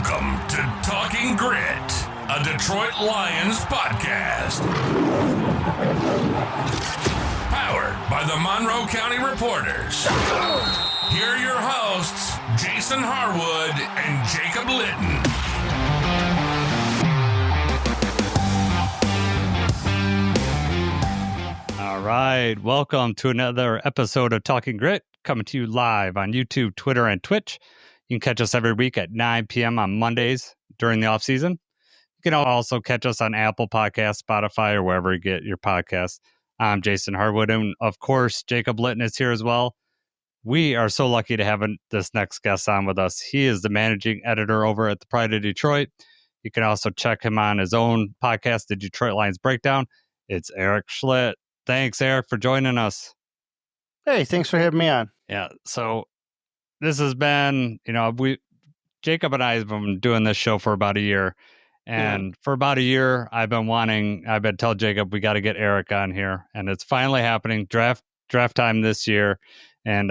Welcome to Talking Grit, a Detroit Lions podcast. Powered by the Monroe County Reporters. Here are your hosts, Jason Harwood and Jacob Litton. All right, welcome to another episode of Talking Grit, coming to you live on YouTube, Twitter, and Twitch. You can catch us every week at 9 p.m. on Mondays during the offseason. You can also catch us on Apple Podcasts, Spotify, or wherever you get your podcasts. I'm Jason Harwood, and of course, Jacob Litton is here as well. We are so lucky to have this next guest on with us. He is the managing editor over at the Pride of Detroit. You can also check him on his own podcast, the Detroit Lions Breakdown. It's Erik Schlitt. Thanks, Erik, for joining us. Hey, thanks for having me on. Yeah, so this has been, Jacob and I have been doing this show for about a year. And for about a year, I've been telling Jacob, we got to get Erik on here. And it's finally happening. Draft time this year. And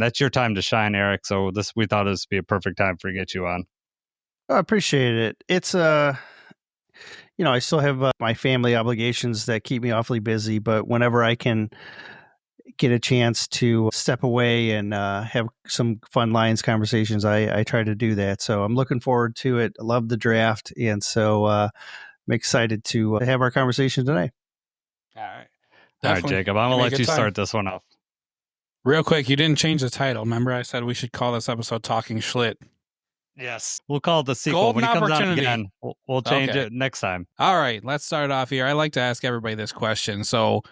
that's your time to shine, Erik. So we thought this would be a perfect time for to get you on. I appreciate it. It's, I still have my family obligations that keep me awfully busy. But whenever I can get a chance to step away and have some fun Lions conversations, I try to do that. So I'm looking forward to it. I love the draft. And so I'm excited to have our conversation today. All right, Jacob, I'm going to let you start this one off. Real quick, you didn't change the title. Remember I said we should call this episode Talking Schlitt? Yes. We'll call it the sequel. Golden when he comes opportunity. out again, we'll change it next time. All right, let's start off here. I like to ask everybody this question. So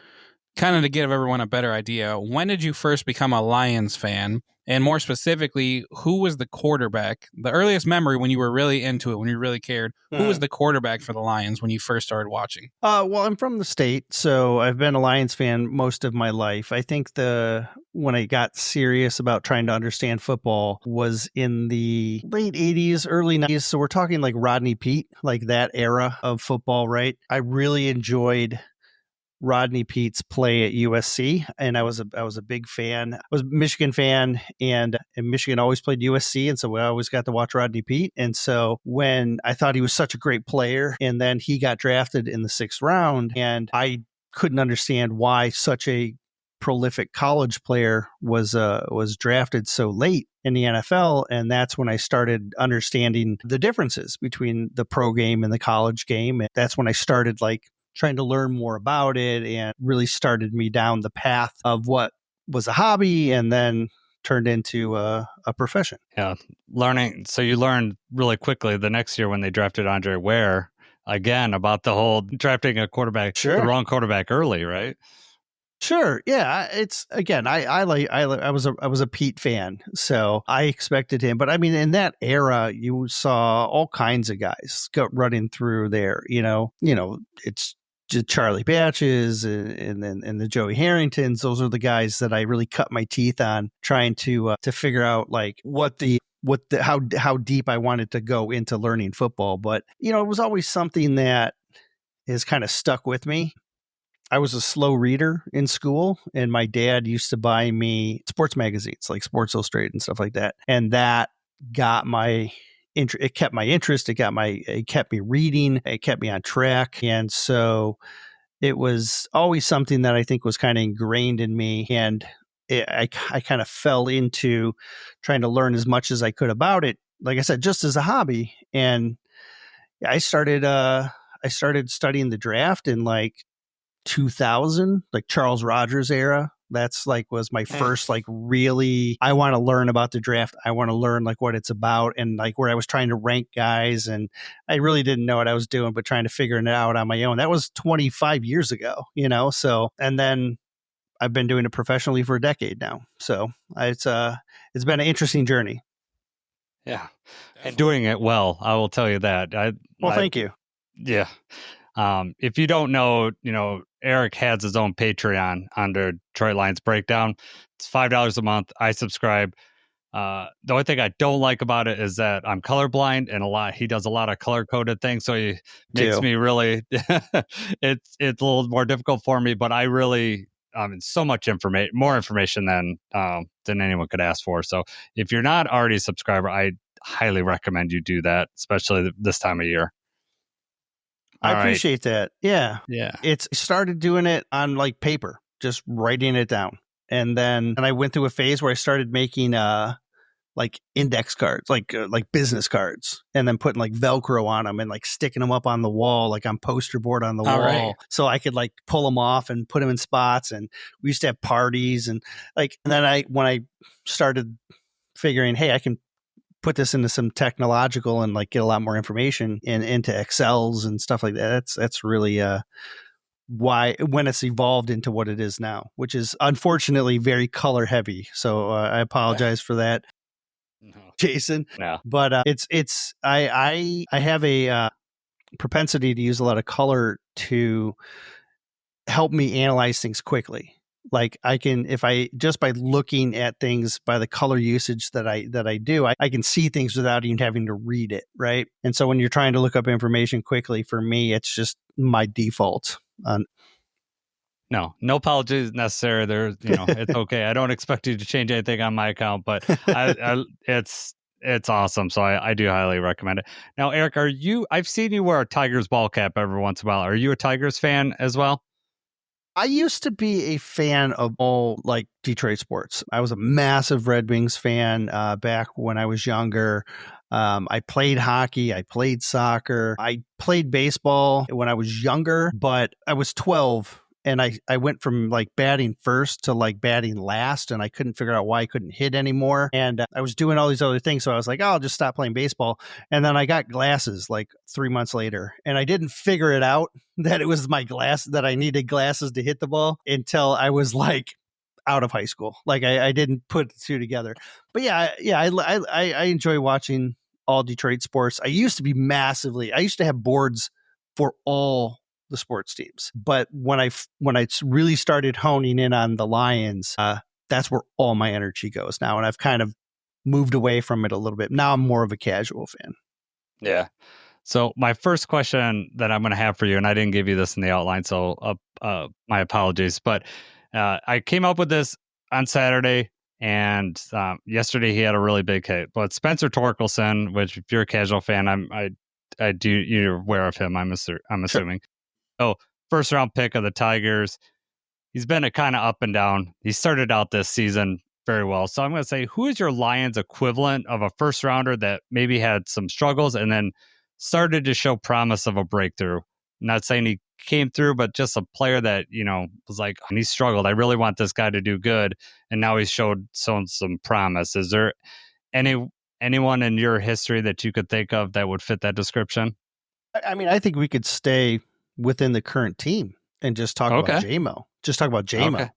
kind of to give everyone a better idea, when did you first become a Lions fan? And more specifically, who was the quarterback? The earliest memory when you were really into it, when you really cared, who was the quarterback for the Lions when you first started watching? Well, I'm from the state, so I've been a Lions fan most of my life. I think when I got serious about trying to understand football was in the late 80s, early 90s. So we're talking like Rodney Peete, like that era of football, right? I really enjoyed Rodney Peete's play at USC, and I was a big fan. I was a Michigan fan, and Michigan always played USC, and so we always got to watch Rodney Peete. And so when I thought he was such a great player, and then he got drafted in the 6th round, and I couldn't understand why such a prolific college player was drafted so late in the NFL, and that's when I started understanding the differences between the pro game and the college game. And that's when I started trying to learn more about it, and really started me down the path of what was a hobby and then turned into a profession. Yeah, learning. So you learned really quickly the next year when they drafted Andre Ware again about the whole drafting a quarterback, the wrong quarterback early, right? Sure. Yeah. It's again, I was a Pete fan, so I expected him. But I mean, in that era, you saw all kinds of guys go running through there. It's Charlie Batches and the Joey Harringtons. Those are the guys that I really cut my teeth on trying to figure out how deep I wanted to go into learning football. But it was always something that has kind of stuck with me. I was a slow reader in school, and my dad used to buy me sports magazines like Sports Illustrated and stuff like that, and that got my it kept my interest. It kept me reading. It kept me on track. And so it was always something that I think was kind of ingrained in me. And I kind of fell into trying to learn as much as I could about it. Like I said, just as a hobby. And I started studying the draft in 2000, Charles Rodgers era. That's was my first really, I want to learn about the draft. I want to learn what it's about, and where I was trying to rank guys, and I really didn't know what I was doing, but trying to figure it out on my own. That was 25 years ago, so, and then I've been doing it professionally for a decade now. So it's been an interesting journey. Yeah. And doing it well, I will tell you that. Thank you. Yeah. If you don't know, Erik has his own Patreon under Detroit Lions Breakdown. It's $5 a month. I subscribe. The only thing I don't like about it is that I'm colorblind, and he does a lot of color coded things. So he makes me really, it's a little more difficult for me, but I really, so much more information than anyone could ask for. So if you're not already a subscriber, I highly recommend you do that, especially this time of year. I appreciate that. Yeah. Yeah. It's started doing it on like paper, just writing it down. And then I went through a phase where I started making like index cards, like business cards, and then putting like Velcro on them and like sticking them up on the wall, like on poster board on the wall. Right. So I could like pull them off and put them in spots. And we used to have parties and then when I started figuring, hey, I can put this into some technological and like get a lot more information into Excels and stuff like that. That's really why when it's evolved into what it is now, which is unfortunately very color heavy. So I apologize for that, Jason. No. But I have a propensity to use a lot of color to help me analyze things quickly. Like I can, if I just by looking at things by the color usage that I do, I can see things without even having to read it, right? And so when you're trying to look up information quickly, for me, it's just my default. No apologies necessary. There's, it's okay. I don't expect you to change anything on my account, but it's awesome. So I do highly recommend it. Now, Eric, I've seen you wear a Tigers ball cap every once in a while. Are you a Tigers fan as well? I used to be a fan of all like Detroit sports. I was a massive Red Wings fan back when I was younger. I played hockey. I played soccer. I played baseball when I was younger, but I was 12 and I went from like batting first to like batting last, and I couldn't figure out why I couldn't hit anymore. And I was doing all these other things. So I was like, oh, I'll just stop playing baseball. And then I got glasses like 3 months later, and I didn't figure it out that it was my that I needed glasses to hit the ball until I was like out of high school. Like I didn't put the two together. But I enjoy watching all Detroit sports. I used to have boards for all the sports teams. But when I really started honing in on the Lions, that's where all my energy goes now. And I've kind of moved away from it a little bit. Now I'm more of a casual fan. Yeah. So my first question that I'm going to have for you, and I didn't give you this in the outline, so my apologies, but I came up with this on Saturday, and yesterday he had a really big hit. But Spencer Torkelson, which if you're a casual fan, you're aware of him, I'm assuming. So first round pick of the Tigers. He's been a kind of up and down. He started out this season very well. So I'm going to say, who is your Lions equivalent of a first rounder that maybe had some struggles and then started to show promise of a breakthrough? Not saying he came through, but just a player that, was like, and he struggled. I really want this guy to do good. And now he's shown some promise. Is there anyone in your history that you could think of that would fit that description? I mean, I think we could stay within the current team and just talk about J-Mo. Just talk about J-Mo. Okay.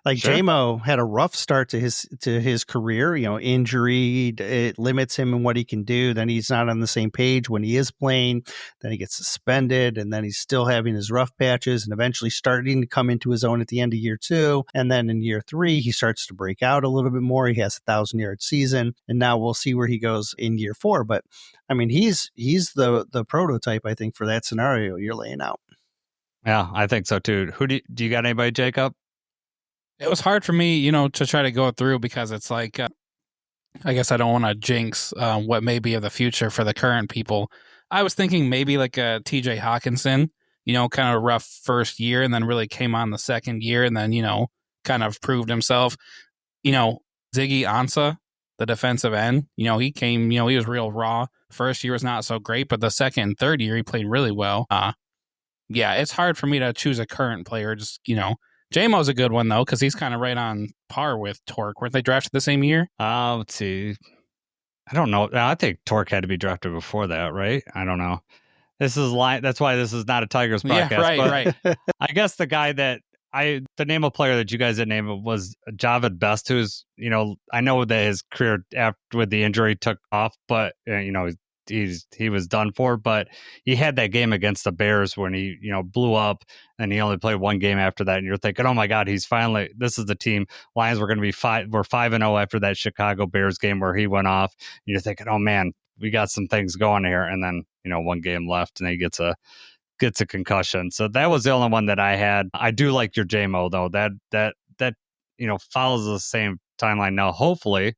Like sure. J-Mo had a rough start to his career, injury, it limits him in what he can do. Then he's not on the same page when he is playing. Then he gets suspended, and then he's still having his rough patches and eventually starting to come into his own at the end of year 2. And then in year 3, he starts to break out a little bit more. He has a 1,000-yard season, and now we'll see where he goes in year 4. But I mean, he's the prototype, I think, for that scenario you're laying out. Yeah, I think so too. Who do you got anybody, Jacob? It was hard for me, to try to go through because it's like, I guess I don't want to jinx what may be of the future for the current people. I was thinking maybe like a TJ Hawkinson, kind of rough first year and then really came on the second year and then, kind of proved himself. Ziggy Ansah, the defensive end, he came, he was real raw. First year was not so great, but the second and third year he played really well. Yeah, it's hard for me to choose a current player. Just, J-Mo's a good one, though, because he's kind of right on par with Torque. Weren't they drafted the same year? Let's see. I don't know. I think Torque had to be drafted before that, right? I don't know. That's why this is not a Tigers podcast. Yeah, right. I guess the guy that the name of player that you guys didn't name was Javid Best, who's, I know that his career after with the injury took off, but, he was done for, but he had that game against the Bears when he, blew up, and he only played one game after that. And you're thinking, oh my God, this is the team. Lions were going to be 5-0 after that Chicago Bears game where he went off. And you're thinking, oh man, we got some things going here. And then, one game left and he gets a concussion. So that was the only one that I had. I do like your J-Mo though. That follows the same timeline now. Hopefully,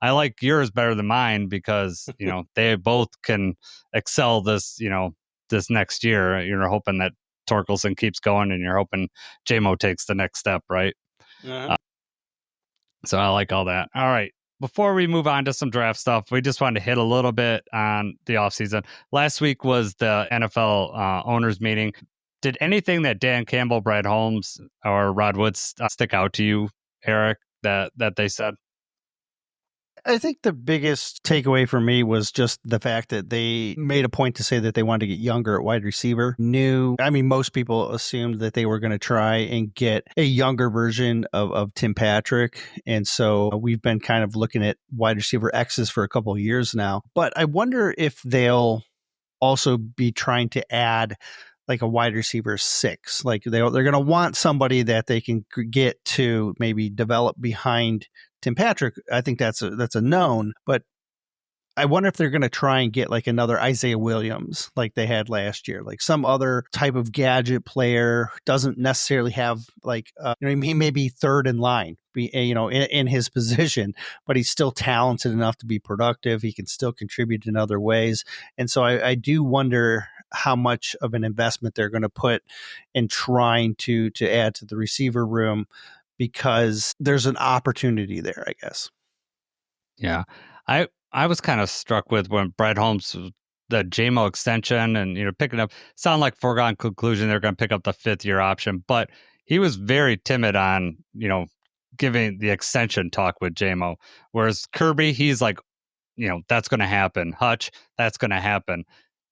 I like yours better than mine because, they both can excel this, this next year. You're hoping that Torkelson keeps going and you're hoping JMO takes the next step, right? So I like all that. All right. Before we move on to some draft stuff, we just wanted to hit a little bit on the offseason. Last week was the NFL owners meeting. Did anything that Dan Campbell, Brad Holmes, or Rod Woods stick out to you, Eric, that they said? I think the biggest takeaway for me was just the fact that they made a point to say that they wanted to get younger at wide receiver. Most people assumed that they were going to try and get a younger version of Tim Patrick. And so we've been kind of looking at wide receiver X's for a couple of years now. But I wonder if they'll also be trying to add like a wide receiver 6. Like they're going to want somebody that they can get to maybe develop behind Tim Patrick. I think that's a known, but I wonder if they're going to try and get like another Isaiah Williams like they had last year, like some other type of gadget player. Doesn't necessarily have like, he may be third in line, in his position, but he's still talented enough to be productive. He can still contribute in other ways. And so I do wonder how much of an investment they're going to put in trying to add to the receiver room, because there's an opportunity there, I guess. Yeah. I was kind of struck with when Brad Holmes, the JMO extension and, picking up, sound like foregone conclusion they're going to pick up the 5th-year option, but he was very timid on, giving the extension talk with JMO. Whereas Kirby, he's like, that's going to happen. Hutch, that's going to happen.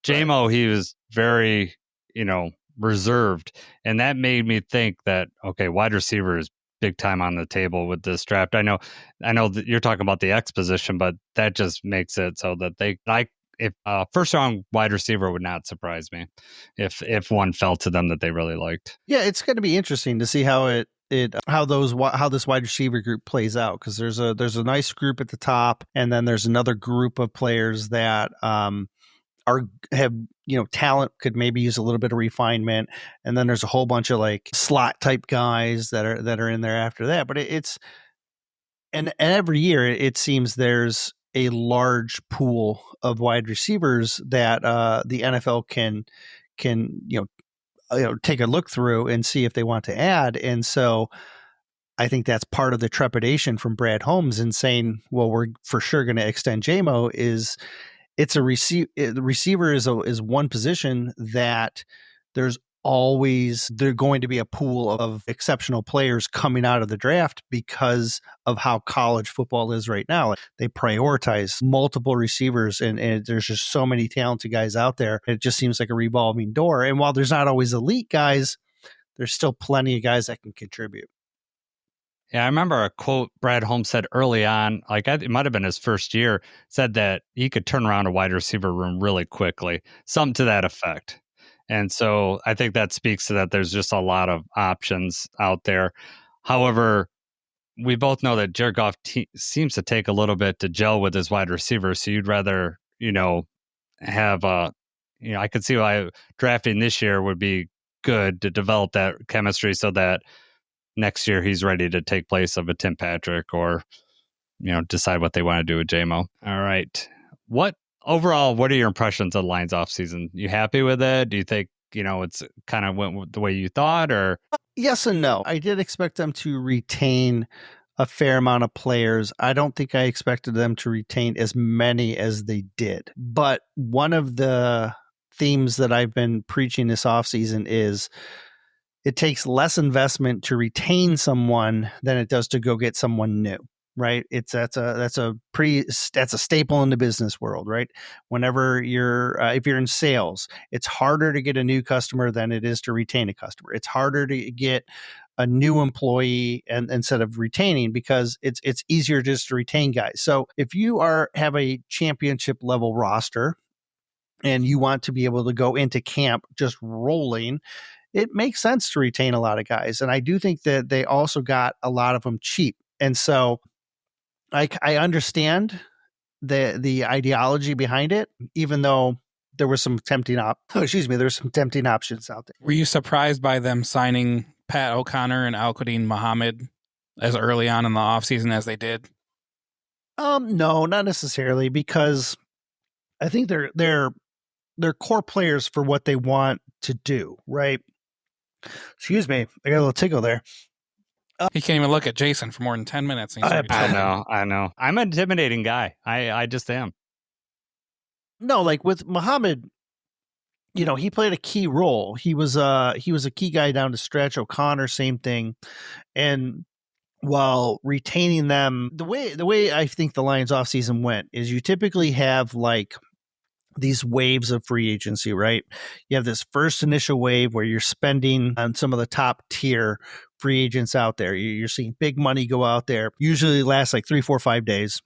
JMO, he was very, reserved. And that made me think that, okay, wide receiver is big time on the table with this draft. I know that you're talking about the X position, but that just makes it so that if first round wide receiver would not surprise me if one fell to them that they really liked. Yeah, it's going to be interesting to see how how this wide receiver group plays out, because there's a nice group at the top, and then there's another group of players that have talent, could maybe use a little bit of refinement, and then there's a whole bunch of like slot type guys that are in there after that. But it's and every year it seems there's a large pool of wide receivers that the NFL can take a look through and see if they want to add. And so I think that's part of the trepidation from Brad Holmes in saying, well, we're for sure going to extend JMO, is it's the receiver is one position that there's going to be a pool of exceptional players coming out of the draft because of how college football is right now. They prioritize multiple receivers, and there's just so many talented guys out there. It just seems like a revolving door. And while there's not always elite guys, there's still plenty of guys that can contribute. Yeah, I remember a quote Brad Holmes said early on, like it might have been his first year, said that he could turn around a wide receiver room really quickly, something to that effect. And so I think that speaks to that there's just a lot of options out there. However, we both know that Jared Goff seems to take a little bit to gel with his wide receivers. So you'd rather, have I could see why drafting this year would be good to develop that chemistry so that next year he's ready to take place of a Tim Patrick, or, decide what they want to do with JMO. All right. What are your impressions of the Lions offseason? You happy with it? Do you think, it's kind of went the way you thought, or? Yes and no. I did expect them to retain a fair amount of players. I don't think I expected them to retain as many as they did. But one of the themes that I've been preaching this offseason is it takes less investment to retain someone than it does to go get someone new, right? That's a staple in the business world, right? Whenever if you're in sales, it's harder to get a new customer than it is to retain a customer. It's harder to get a new employee instead of retaining, because it's easier just to retain guys. So if you have a championship level roster and you want to be able to go into camp just rolling, it makes sense to retain a lot of guys. And I do think that they also got a lot of them cheap. And so I understand the ideology behind it, even though there were some tempting options out there. Were you surprised by them signing Pat O'Connor and Al-Qadim Muhammad as early on in the offseason as they did? No, not necessarily, because I think they're core players for what they want to do, right? Excuse me, I got a little tickle there. He can't even look at Jason for more than 10 minutes. And he's already I tilted. know. I'm an intimidating guy. I just am. No, like with Muhammad, he played a key role. He was a key guy down to stretch. O'Connor, same thing. And while retaining them, the way I think the Lions offseason went is you typically have like these waves of free agency, right? You have this first initial wave where you're spending on some of the top tier free agents out there. You're seeing big money go out there. Usually lasts like 3, 4, 5 days.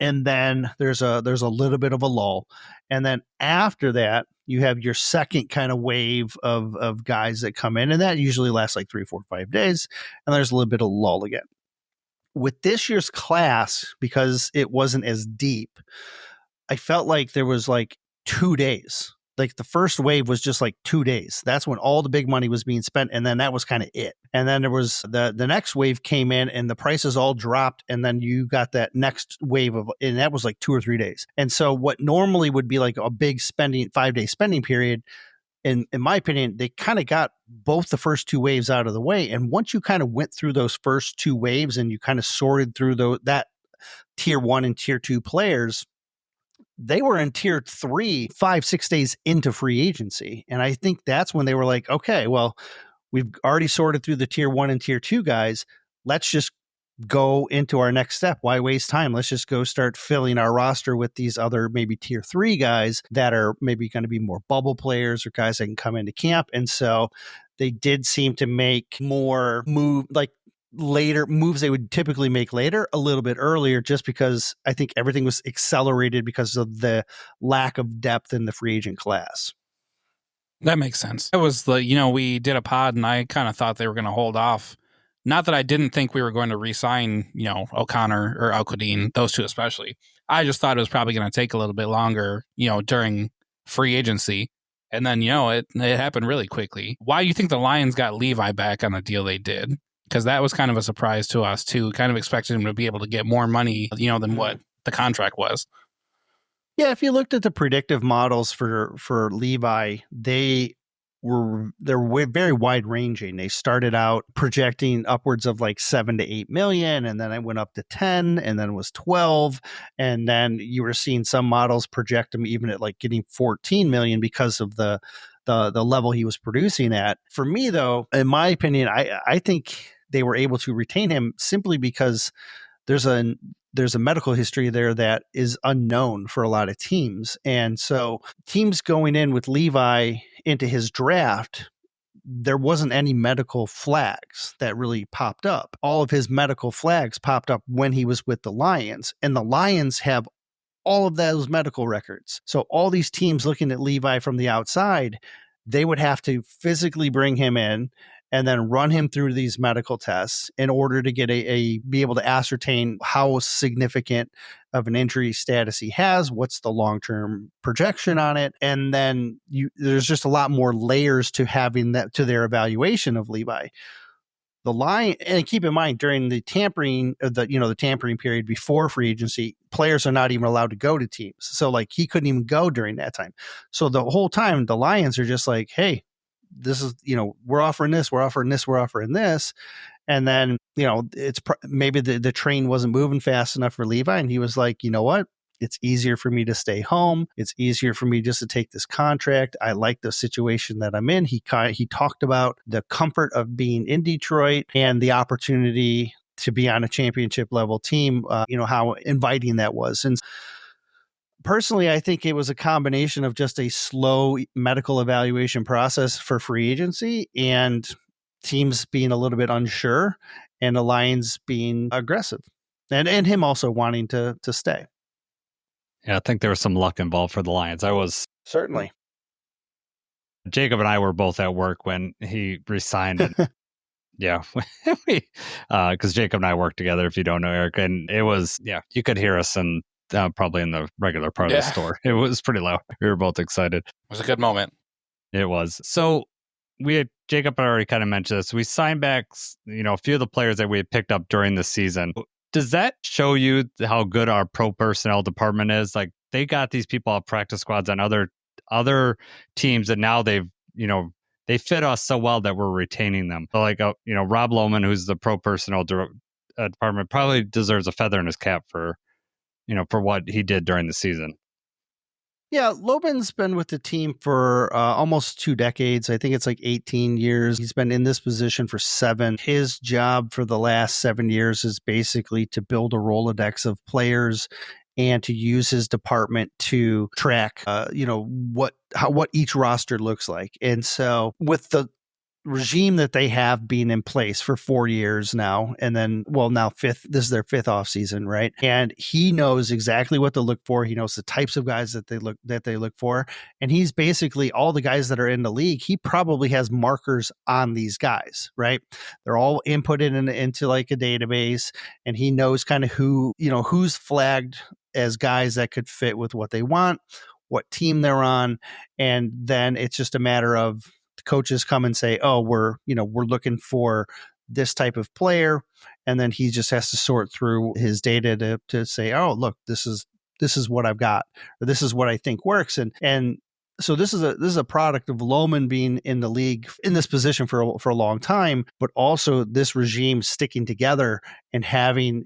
And then there's a little bit of a lull. And then after that, you have your second kind of wave of guys that come in, and that usually lasts like 3, 4, 5 days. And there's a little bit of lull again. With this year's class, because it wasn't as deep, I felt like there was like 2 days. Like the first wave was just like 2 days. That's when all the big money was being spent. And then that was kind of it. And then there was the next wave came in and the prices all dropped. And then you got that next wave and that was like 2 or 3 days. And so what normally would be like a big 5-day spending period, in my opinion, they kind of got both the first 2 waves out of the way. And once you kind of went through those first 2 waves and you kind of sorted through that tier 1 and tier 2 players, they were in tier 3, 5, 6 days into free agency. And I think that's when they were like, okay, well, we've already sorted through the tier 1 and tier 2 guys. Let's just go into our next step. Why waste time? Let's just go start filling our roster with these other maybe tier 3 guys that are maybe going to be more bubble players or guys that can come into camp. And so they did seem to make more later moves they would typically make later a little bit earlier, just because I think everything was accelerated because of the lack of depth in the free agent class. That makes sense. It was we did a pod and I kind of thought they were going to hold off. Not that I didn't think we were going to re-sign, O'Connor or Al-Quadin, those two especially. I just thought it was probably going to take a little bit longer, during free agency. And then, it happened really quickly. Why do you think the Lions got Levi back on the deal they did? Because that was kind of a surprise to us too. Kind of expected him to be able to get more money, than what the contract was. Yeah, if you looked at the predictive models for Levi, they're very wide ranging. They started out projecting upwards of like 7 to 8 million, and then it went up to 10, and then it was 12, and then you were seeing some models project him even at like getting 14 million because of the level he was producing at. For me, though, in my opinion, I think they were able to retain him simply because there's a medical history there that is unknown for a lot of teams. And so teams going in with Levi into his draft, there wasn't any medical flags that really popped up. All of his medical flags popped up when he was with the Lions, and the Lions have all of those medical records. So all these teams looking at Levi from the outside, they would have to physically bring him in and then run him through these medical tests in order to get be able to ascertain how significant of an injury status he has, what's the long-term projection on it. And then there's just a lot more layers to having that to their evaluation of Levi. The line, and keep in mind, during the tampering, the tampering period before free agency, players are not even allowed to go to teams. So like he couldn't even go during that time. So the whole time the Lions are just like, hey, this is, we're offering this, we're offering this, we're offering this. And then, it's maybe the train wasn't moving fast enough for Levi. And he was like, you know what? It's easier for me to stay home. It's easier for me just to take this contract. I like the situation that I'm in. He talked about the comfort of being in Detroit and the opportunity to be on a championship level team, how inviting that was. And personally, I think it was a combination of just a slow medical evaluation process for free agency and teams being a little bit unsure and the Lions being aggressive and him also wanting to stay. Yeah, I think there was some luck involved for the Lions. Certainly. Jacob and I were both at work when he resigned. And yeah, because Jacob and I work together, if you don't know Eric. And it was, you could hear us and probably in the regular part of the store. It was pretty loud. We were both excited. It was a good moment. It was. So Jacob already kind of mentioned this. We signed back, a few of the players that we had picked up during the season. Does that show you how good our pro personnel department is? Like they got these people off practice squads on other teams, and now they fit us so well that we're retaining them. So like Rob Lohman, who's the pro personnel department, probably deserves a feather in his cap for what he did during the season. Yeah, Loban's been with the team for almost 2 decades. I think it's like 18 years. He's been in this position for 7. His job for the last 7 years is basically to build a Rolodex of players and to use his department to track, what each roster looks like. And so with the regime that they have been in place for 4 years now, and then now this is their 5th offseason, right? And he knows exactly what to look for. He knows the types of guys that they look for, and he's basically all the guys that are in the league. He probably has markers on these guys, right? They're all inputted into like a database, and he knows kind of who's flagged as guys that could fit with what they want, what team they're on, and then it's just a matter of the coaches come and say, "Oh, we're looking for this type of player," and then he just has to sort through his data to say, "Oh, look, this is what I've got, or this is what I think works." And so this is a product of Lohman being in the league in this position for a long time, but also this regime sticking together and having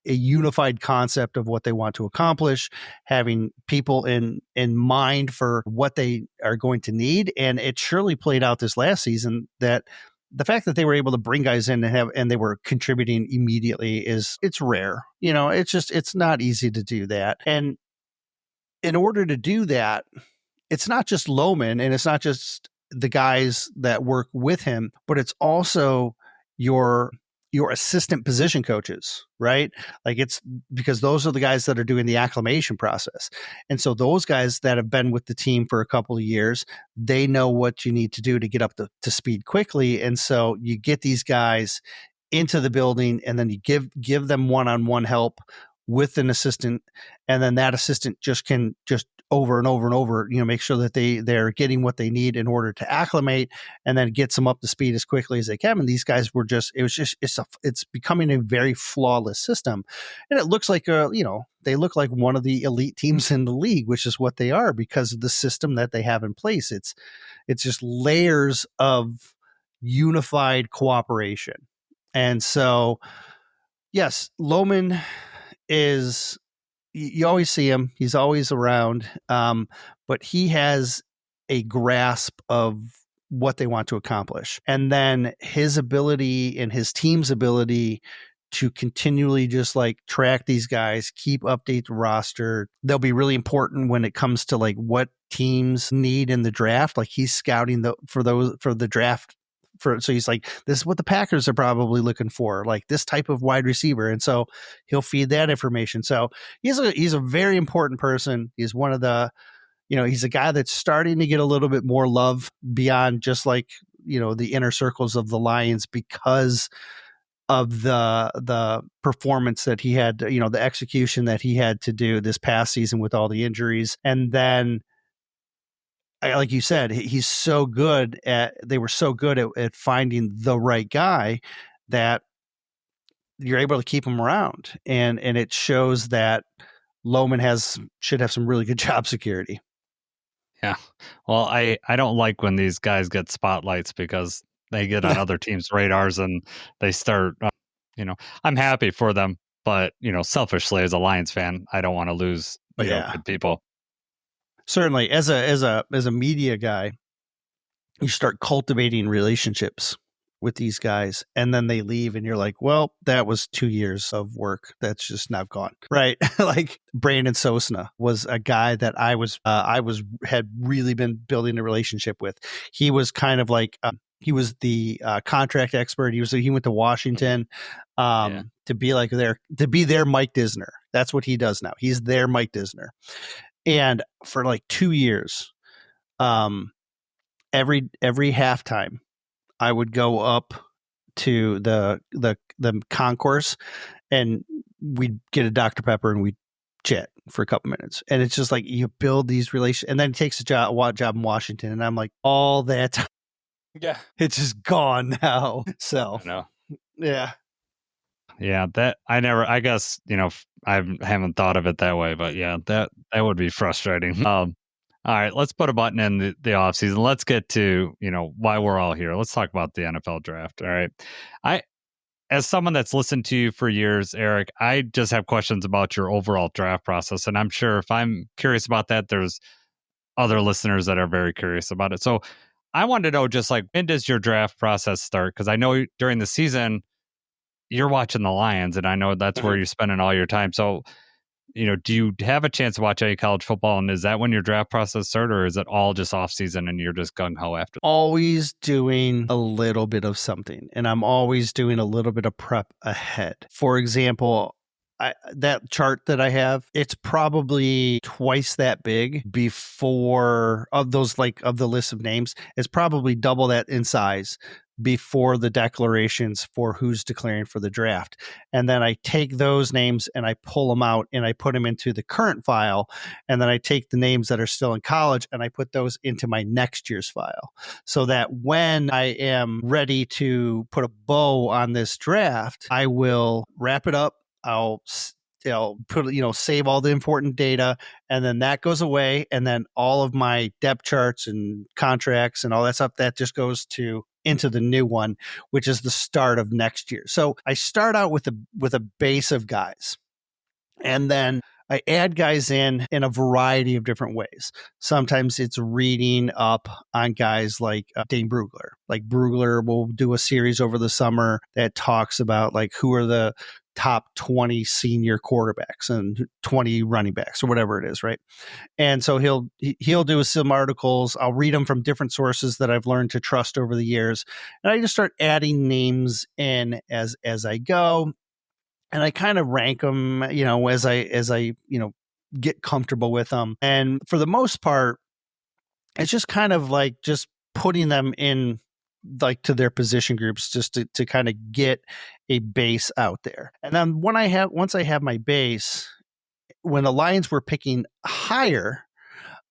a unified concept of what they want to accomplish, having people in mind for what they are going to need. And it surely played out this last season that the fact that they were able to bring guys in and they were contributing immediately it's rare. It's not easy to do that. And in order to do that, it's not just Lohman and it's not just the guys that work with him, but it's also your assistant position coaches, right? Like it's because those are the guys that are doing the acclimation process. And so those guys that have been with the team for a couple of years, they know what you need to do to get up to speed quickly. And so you get these guys into the building and then you give them one-on-one help with an assistant. And then that assistant can over and over and over, make sure that they're getting what they need in order to acclimate and then gets them up to speed as quickly as they can. And these guys it's becoming a very flawless system. And it looks like, they look like one of the elite teams in the league, which is what they are because of the system that they have in place. It's just layers of unified cooperation. And so, yes, Lohman is, you always see him. He's always around. But he has a grasp of what they want to accomplish. And then his ability and his team's ability to continually just like track these guys, update the roster. They'll be really important when it comes to like what teams need in the draft. Like he's scouting for the draft. So he's like, this is what the Packers are probably looking for, like this type of wide receiver. And so he'll feed that information. So he's a very important person. He's one of the, he's a guy that's starting to get a little bit more love beyond just like, the inner circles of the Lions because of the performance that he had, the execution that he had to do this past season with all the injuries. And then, like you said, they were so good at finding the right guy that you're able to keep him around. And it shows that Lohman should have some really good job security. Yeah. Well, I don't like when these guys get spotlights because they get on other teams' radars and they start, I'm happy for them, but, selfishly as a Lions fan, I don't want to lose good people. Certainly, as a media guy, you start cultivating relationships with these guys, and then they leave, and you're like, well, that was 2 years of work that's just now gone, right? Like Brandon Sosna was a guy that I had really been building a relationship with. He was kind of like he was the contract expert. He went to Washington to be their Mike Disner. That's what he does now. He's their Mike Disner. And for like 2 years, every halftime, I would go up to the concourse, and we'd get a Dr. Pepper and we'd chat for a couple minutes. And it's just like you build these relations, and then he takes a job in Washington, and I'm like, all that time, yeah, it's just gone now. So no, yeah. Yeah, that I guess, I haven't thought of it that way, but yeah, that would be frustrating. All right, let's put a button in the off season. Let's get to, why we're all here. Let's talk about the NFL draft. All right. I, as someone that's listened to you for years, Eric, I just have questions about your overall draft process. And I'm sure if I'm curious about that, there's other listeners that are very curious about it. So I wanted to know just like, when does your draft process start? Because I know during the season, you're watching the Lions, and I know that's where you're spending all your time. So, do you have a chance to watch any college football? And is that when your draft process starts, or is it all just off season and you're just gung ho after? Always doing a little bit of something, and I'm always doing a little bit of prep ahead. For example, that chart that I have, it's probably twice that big before of those, like of the list of names. It's probably double that in size before the declarations for who's declaring for the draft. And then I take those names and I pull them out and I put them into the current file. And then I take the names that are still in college and I put those into my next year's file, so that when I am ready to put a bow on this draft, I will wrap it up. I'll put, save all the important data, and then that goes away. And then all of my depth charts and contracts and all that stuff, that just goes into the new one, which is the start of next year. So I start out with a base of guys, and then I add guys in a variety of different ways. Sometimes it's reading up on guys like Dane Brugler. Like Brugler will do a series over the summer that talks about like who are the top 20 senior quarterbacks and 20 running backs or whatever it is, right? And so he'll do some articles. I'll read them from different sources that I've learned to trust over the years, and I just start adding names in as I go. And I kind of rank them, as I get comfortable with them. And for the most part, it's just kind of like just putting them in like to their position groups just to kind of get a base out there. And then once I have my base, when the Lions were picking higher,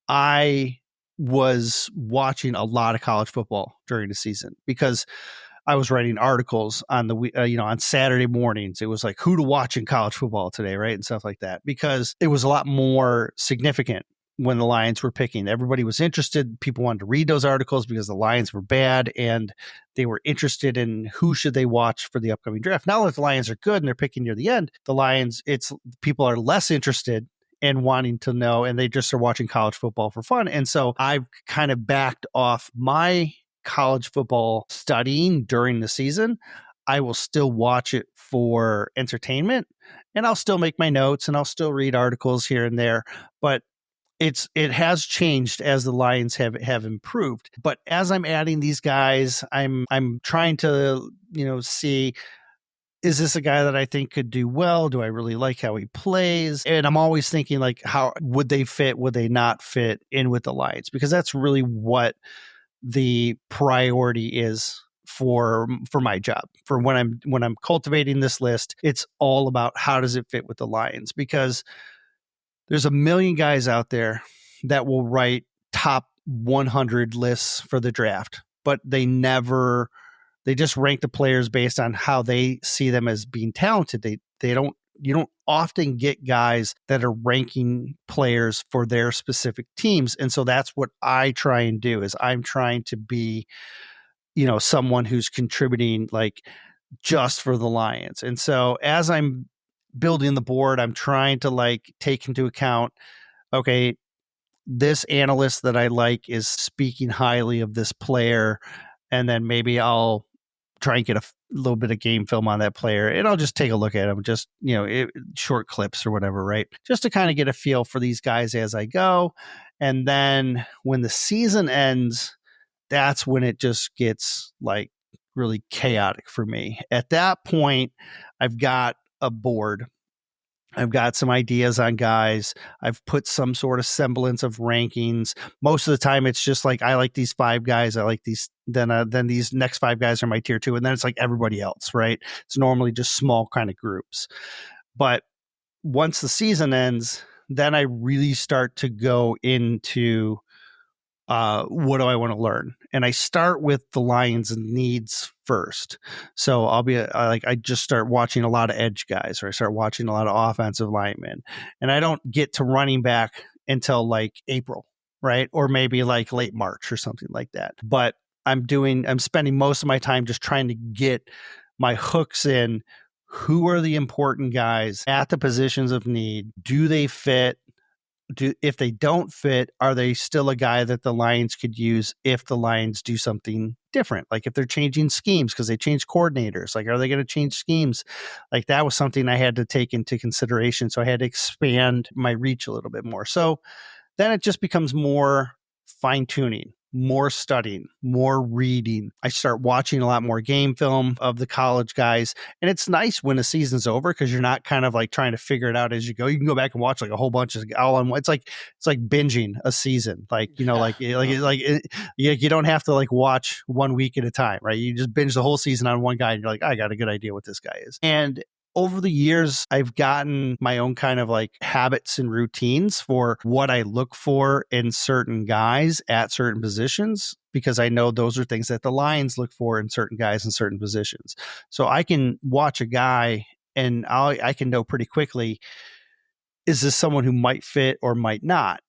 I was watching a lot of college football during the season because I was writing articles on on Saturday mornings. It was like who to watch in college football today, right? And stuff like that, because it was a lot more significant when the Lions were picking. Everybody was interested. People wanted to read those articles because the Lions were bad and they were interested in who should they watch for the upcoming draft. Now that the Lions are good and they're picking near the end, people are less interested in wanting to know, and they just are watching college football for fun. And so I've kind of backed off my college football studying during the season. I will still watch it for entertainment, and I'll still make my notes and I'll still read articles here and there, but it has changed as the Lions have improved. But as I'm adding these guys, I'm trying to, see, is this a guy that I think could do well? Do I really like how he plays? And I'm always thinking like, how would they fit? Would they not fit in with the Lions? Because that's really what the priority is for my job. For when I'm cultivating this list, it's all about how does it fit with the Lions? Because there's a million guys out there that will write top 100 lists for the draft, but they just rank the players based on how they see them as being talented. You don't often get guys that are ranking players for their specific teams. And so that's what I try and do, is I'm trying to be, someone who's contributing like just for the Lions. And so as I'm building the board, I'm trying to like take into account, okay, this analyst that I like is speaking highly of this player. And then maybe I'll try and get a little bit of game film on that player, and I'll just take a look at him, just, short clips or whatever, right? Just to kind of get a feel for these guys as I go. And then when the season ends, that's when it just gets like really chaotic for me. At that point, I've got a board. I've got some ideas on guys. I've put some sort of semblance of rankings. Most of the time, it's just like, I like these 5 guys. I like these. Then these next 5 guys are my tier 2. And then it's like everybody else, right? It's normally just small kind of groups. But once the season ends, then I really start to go into what do I want to learn? And I start with the Lions' needs first. So I'll be I just start watching a lot of edge guys, or I start watching a lot of offensive linemen, and I don't get to running back until like April, right? Or maybe like late March or something like that. But I'm spending most of my time just trying to get my hooks in. Who are the important guys at the positions of need? Do they fit? If they don't fit, are they still a guy that the Lions could use if the Lions do something different? Like if they're changing schemes because they change coordinators, like are they going to change schemes? Like that was something I had to take into consideration. So I had to expand my reach a little bit more. So then it just becomes more fine tuning, more studying, more reading. I start watching a lot more game film of the college guys. And it's nice when the season's over because you're not kind of like trying to figure it out as you go. You can go back and watch like a whole bunch of all on one. It's like binging a season. Like, you know, you don't have to like watch 1 week at a time, right? You just binge the whole season on one guy and you're like, I got a good idea what this guy is. And over the years, I've gotten my own kind of like habits and routines for what I look for in certain guys at certain positions, because I know those are things that the Lions look for in certain guys in certain positions. So I can watch a guy and I can know pretty quickly, is this someone who might fit or might not?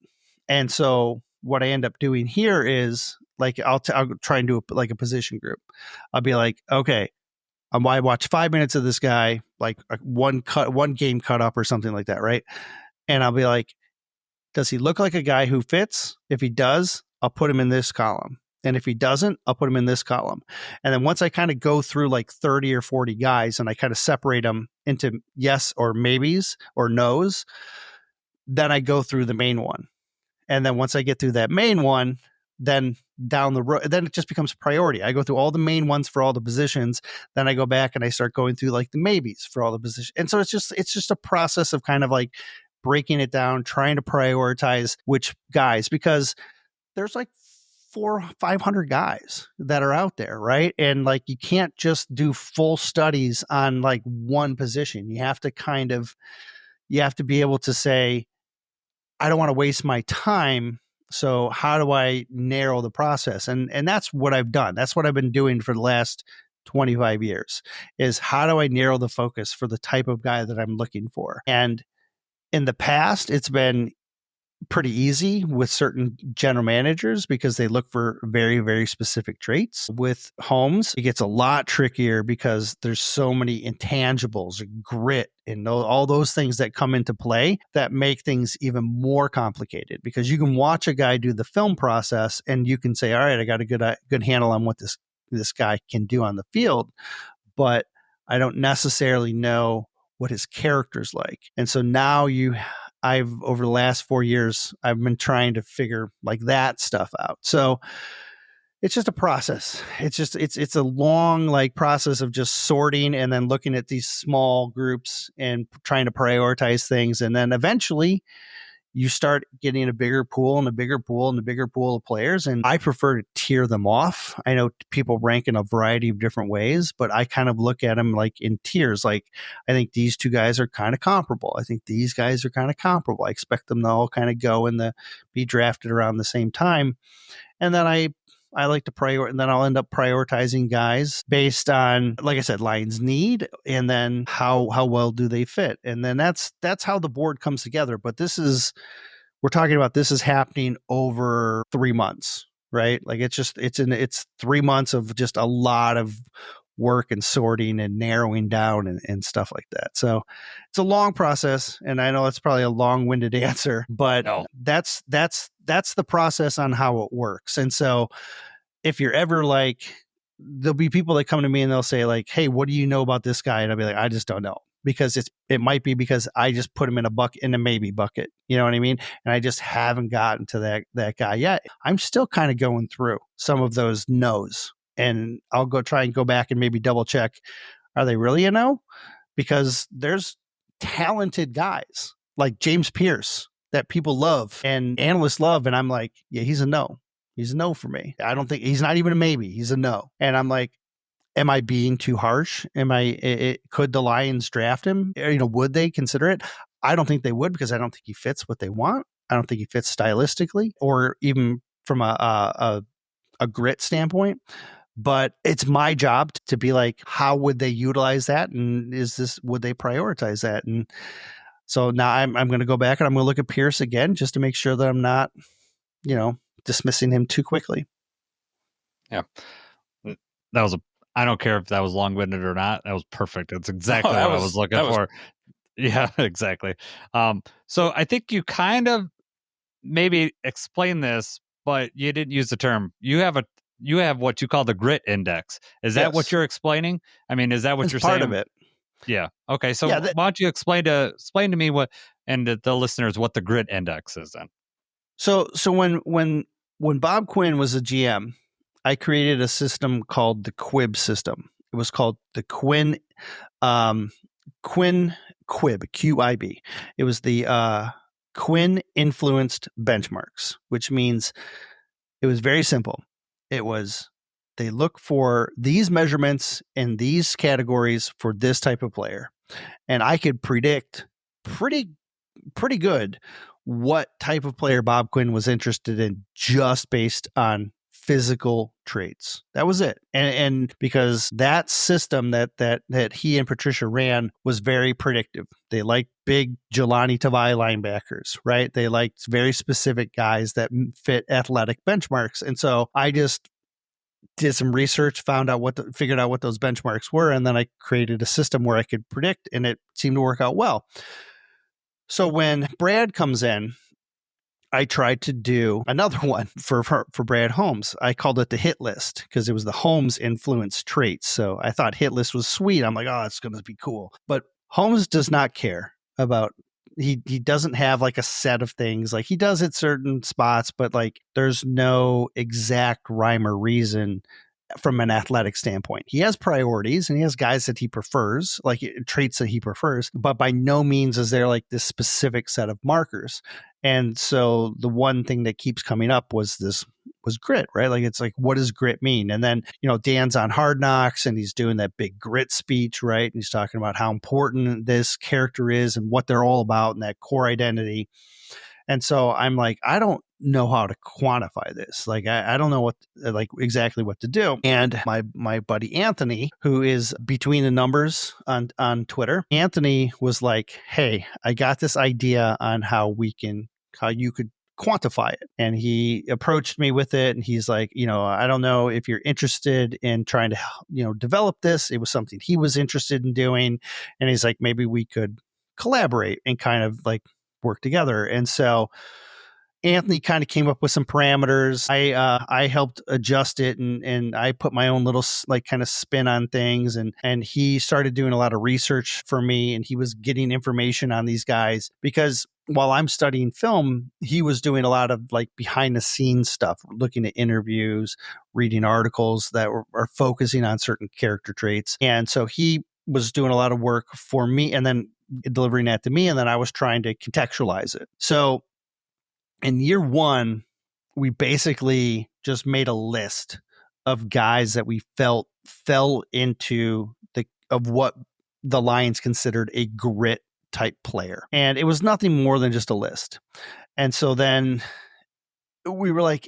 And so what I end up doing here is like, I'll try and do like a position group. I'll be like, okay, I watch 5 minutes of this guy, like one game cut up or something like that, right? And I'll be like, does he look like a guy who fits? If he does, I'll put him in this column. And if he doesn't, I'll put him in this column. And then once I kind of go through like 30 or 40 guys and I kind of separate them into yes or maybes or no's, then I go through the main one. And then once I get through that main one, then down the road, then it just becomes a priority. I go through all the main ones for all the positions. Then I go back and I start going through like the maybes for all the positions. And so it's just a process of kind of like breaking it down, trying to prioritize which guys, because there's like 400 or 500 guys that are out there, right? And like you can't just do full studies on like one position. You have to be able to say, I don't want to waste my time. So how do I narrow the process? And that's what I've done. That's what I've been doing for the last 25 years is how do I narrow the focus for the type of guy that I'm looking for? And in the past, it's been pretty easy with certain general managers because they look for very, very specific traits. With Holmes, it gets a lot trickier because there's so many intangibles, grit, and all those things that come into play that make things even more complicated, because you can watch a guy do the film process and you can say, all right, I got a good handle on what this guy can do on the field, but I don't necessarily know what his character's like. And so now I've over the last 4 years, I've been trying to figure like that stuff out. So it's just a process. It's a long like process of just sorting and then looking at these small groups and trying to prioritize things. And then eventually you start getting a bigger pool and a bigger pool and a bigger pool of players. And I prefer to tier them off. I know people rank in a variety of different ways, but I kind of look at them like in tiers. Like, I think these two guys are kind of comparable. I think these guys are kind of comparable. I expect them to all kind of go and be drafted around the same time. And then I like to and then I'll end up prioritizing guys based on, like I said, Lions need, and then how well do they fit. And then that's how the board comes together. But we're talking about this is happening over 3 months, right? Like it's 3 months of just a lot of work and sorting and narrowing down and stuff like that. So it's a long process, and I know it's probably a long-winded answer, but No. that's the process on how it works. And so if you're ever like, there'll be people that come to me and they'll say like, hey, what do you know about this guy? And I'll be like, I just don't know, because it might be because I just put him in a maybe bucket. You know what I mean? And I just haven't gotten to that guy yet. I'm still kind of going through some of those no's, and I'll try and go back and maybe double check. Are they really a no? Because there's talented guys like James Pierce that people love and analysts love. And I'm like, yeah, he's a no. He's a no for me. I don't think he's not even a maybe. He's a no. And I'm like, am I being too harsh? Could the Lions draft him? Would they consider it? I don't think they would, because I don't think he fits what they want. I don't think he fits stylistically or even from a grit standpoint. But it's my job to be like, how would they utilize that? And would they prioritize that? And so now I'm going to go back and I'm going to look at Pierce again, just to make sure that I'm not, dismissing him too quickly. Yeah. That was I don't care if that was long-winded or not. That was perfect. That's exactly what I was looking for. Yeah, exactly. So I think you kind of maybe explain this, but you didn't use the term. You have what you call the grit index. Is that what you're explaining? I mean, is that what you're saying? Part of it. Yeah. Okay. So why don't you explain to me what, and the listeners, what the grit index is then? So when Bob Quinn was a GM, I created a system called the QIB system. It was called the Quinn QIB, QIB. It was the Quinn influenced benchmarks, which means it was very simple. It was, they look for these measurements in these categories for this type of player. And I could predict pretty good what type of player Bob Quinn was interested in just based on physical traits. That was it. And because that system that he and Patricia ran was very predictive. They liked big Jelani Tavai linebackers, right? They liked very specific guys that fit athletic benchmarks. And so I just did some research, figured out what those benchmarks were, and then I created a system where I could predict, and it seemed to work out well. So when Brad comes in, I tried to do another one for Brad Holmes. I called it the hit list because it was the Holmes influence traits. So I thought hit list was sweet. I'm like, oh, it's going to be cool. But Holmes does not care about, he doesn't have like a set of things. Like he does at certain spots, but like there's no exact rhyme or reason from an athletic standpoint. He has priorities and he has guys that he prefers, like traits that he prefers, but by no means is there like this specific set of markers. And so the one thing that keeps coming up was grit, right? Like, it's like, what does grit mean? And then, Dan's on Hard Knocks and he's doing that big grit speech, right? And he's talking about how important this character is and what they're all about and that core identity. And so I'm like, I don't know how to quantify this. Like, I don't know exactly what to do. And my buddy Anthony, who is Between the Numbers on Twitter, Anthony was like, hey, I got this idea on how you could quantify it. And he approached me with it. And he's like, I don't know if you're interested in trying to, develop this. It was something he was interested in doing. And he's like, maybe we could collaborate and kind of like work together. And so Anthony kind of came up with some parameters. I helped adjust it and I put my own little like kind of spin on things. And he started doing a lot of research for me, and he was getting information on these guys because while I'm studying film, he was doing a lot of like behind the scenes stuff, looking at interviews, reading articles that are focusing on certain character traits. And so he was doing a lot of work for me and then delivering that to me. And then I was trying to contextualize it. So in year one, we basically just made a list of guys that we felt fell into what the Lions considered a grit type player. And it was nothing more than just a list. And so then we were like,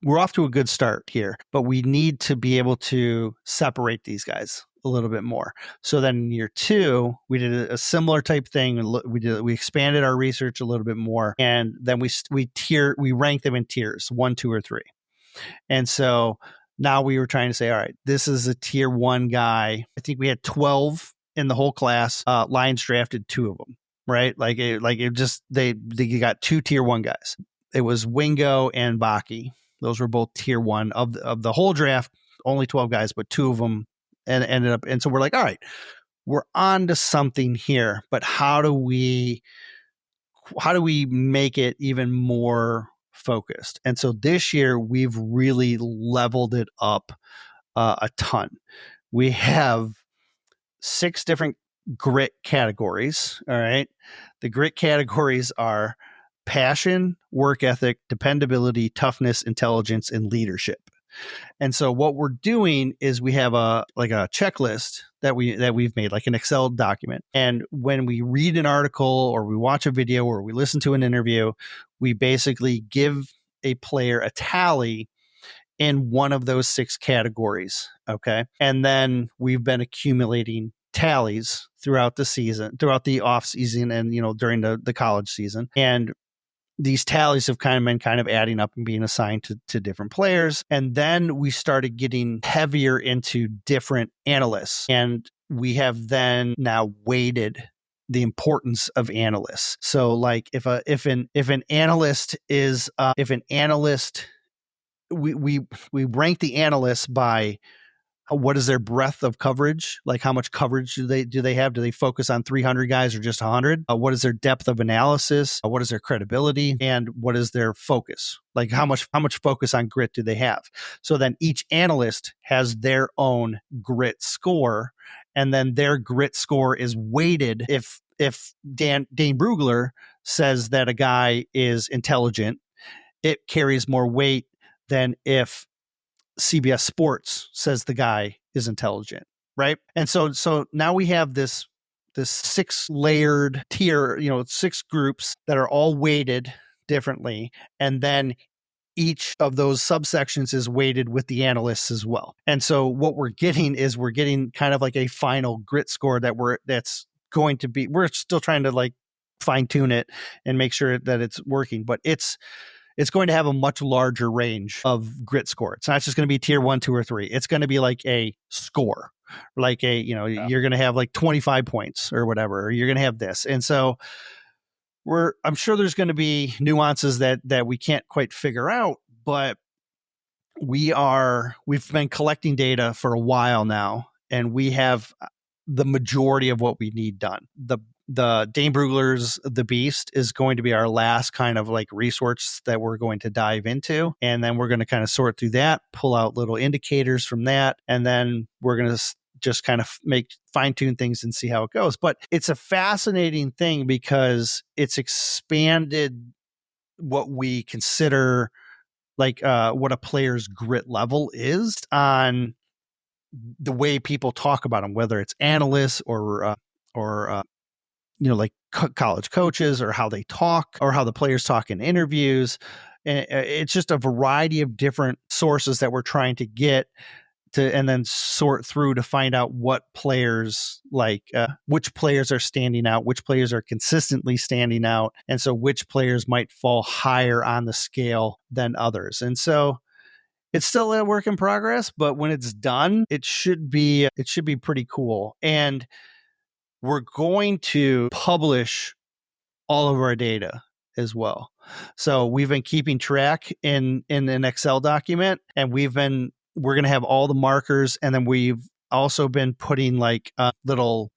we're off to a good start here, but we need to be able to separate these guys a little bit more. So then in year two, we did a similar type thing. We expanded our research a little bit more, and then we ranked them in tiers 1, 2, or 3. And so now we were trying to say, all right, this is a tier 1 guy. I think we had 12 in the whole class. Lions drafted 2 of them, right? They got 2 tier 1 guys. It was Wingo and Baki. Those were both tier 1 of the whole draft. Only 12 guys, but 2 of them and ended up. And so we're like, all right, we're on to something here, but how do we make it even more focused? And so this year we've really leveled it up a ton. We have 6 different grit categories. All right. The grit categories are passion, work ethic, dependability, toughness, intelligence, and leadership. And so what we're doing is we have a checklist that we've made, like an Excel document. And when we read an article or we watch a video or we listen to an interview, we basically give a player a tally in one of those 6 categories. Okay. And then we've been accumulating tallies throughout the season, throughout the off season and, during the college season. And these tallies have been adding up and being assigned to different players. And then we started getting heavier into different analysts. And we have then now weighted the importance of analysts. So like if an analyst is we rank the analysts by what is their breadth of coverage? Like how much coverage do they have? Do they focus on 300 guys or just 100? What is their depth of analysis? What is their credibility? And what is their focus? Like how much focus on grit do they have? So then each analyst has their own grit score, and then their grit score is weighted. If Dane Brugler says that a guy is intelligent, it carries more weight than if CBS Sports says the guy is intelligent, right? And so now we have this 6-layered tier, 6 groups that are all weighted differently, and then each of those subsections is weighted with the analysts as well. And so what we're getting kind of like a final grit score that's going to be, we're still trying to like fine tune it and make sure that it's working, but it's going to have a much larger range of grit score. It's not just going to be tier 1, 2, or 3. It's going to be like a score, like you're going to have like 25 points or whatever, or you're going to have this. And so I'm sure there's going to be nuances that we can't quite figure out, but we've been collecting data for a while now, and we have the majority of what we need done. The Dane Brugler's The Beast is going to be our last kind of like resource that we're going to dive into. And then we're going to kind of sort through that, pull out little indicators from that. And then we're going to just kind of fine tune things and see how it goes. But it's a fascinating thing because it's expanded what we consider like what a player's grit level is on the way people talk about them, whether it's analysts or like college coaches, or how they talk, or how the players talk in interviews. And it's just a variety of different sources that we're trying to get to, and then sort through to find out what players which players are standing out, which players are consistently standing out. And so which players might fall higher on the scale than others. And so it's still a work in progress, but when it's done, it should be pretty cool. And we're going to publish all of our data as well. So we've been keeping track in an Excel document, and we're going to have all the markers. And then we've also been putting like a little,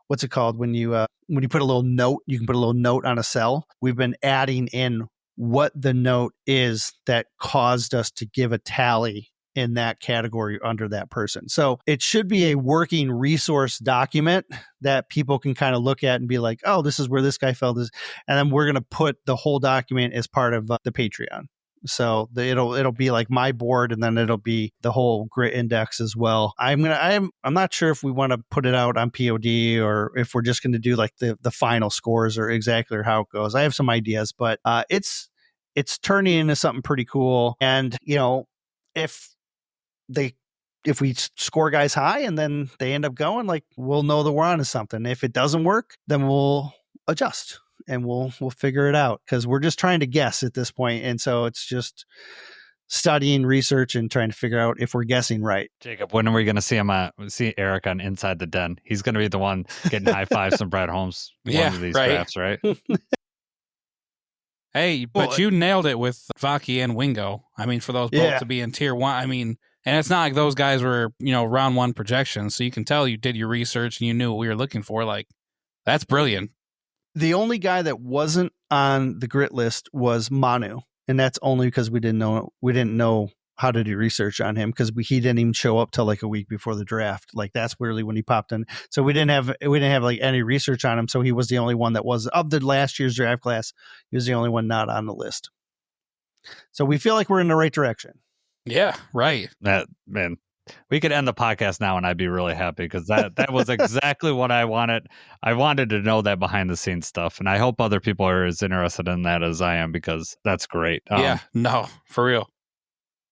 what's it called? When you put a little note, you can put a little note on a cell. We've been adding in what the note is that caused us to give a tally in that category under that person. So it should be a working resource document that people can kind of look at and be like, oh, this is where this guy fell. And then we're going to put the whole document as part of the Patreon. So it'll be like my board, and then it'll be the whole grit index as well. I'm not sure if we want to put it out on POD or if we're just going to do like the final scores or exactly how it goes. I have some ideas, but it's turning into something pretty cool. And if we score guys high and then they end up going, like, we'll know that we're onto something. If it doesn't work, then we'll adjust and we'll figure it out, because we're just trying to guess at this point. And so it's just studying research and trying to figure out if we're guessing right. Jacob, when are we going to see Eric on Inside the Den? He's going to be the one getting high fives from Brad Holmes one of these drafts, right? Hey, but you nailed it with Vaki and Wingo. I mean, for those both to be in tier 1, I mean, and it's not like those guys were, round 1 projections. So you can tell you did your research and you knew what we were looking for. Like, that's brilliant. The only guy that wasn't on the grit list was Manu. And that's only because we didn't know how to do research on him, because he didn't even show up till like a week before the draft. Like, that's really when he popped in. So we didn't have like any research on him. So he was the only one that was, of the last year's draft class, he was the only one not on the list. So we feel like we're in the right direction. Yeah, right. That, man, we could end the podcast now and I'd be really happy because that was exactly what I wanted. I wanted to know that behind the scenes stuff, and I hope other people are as interested in that as I am because that's great. Yeah, no, for real.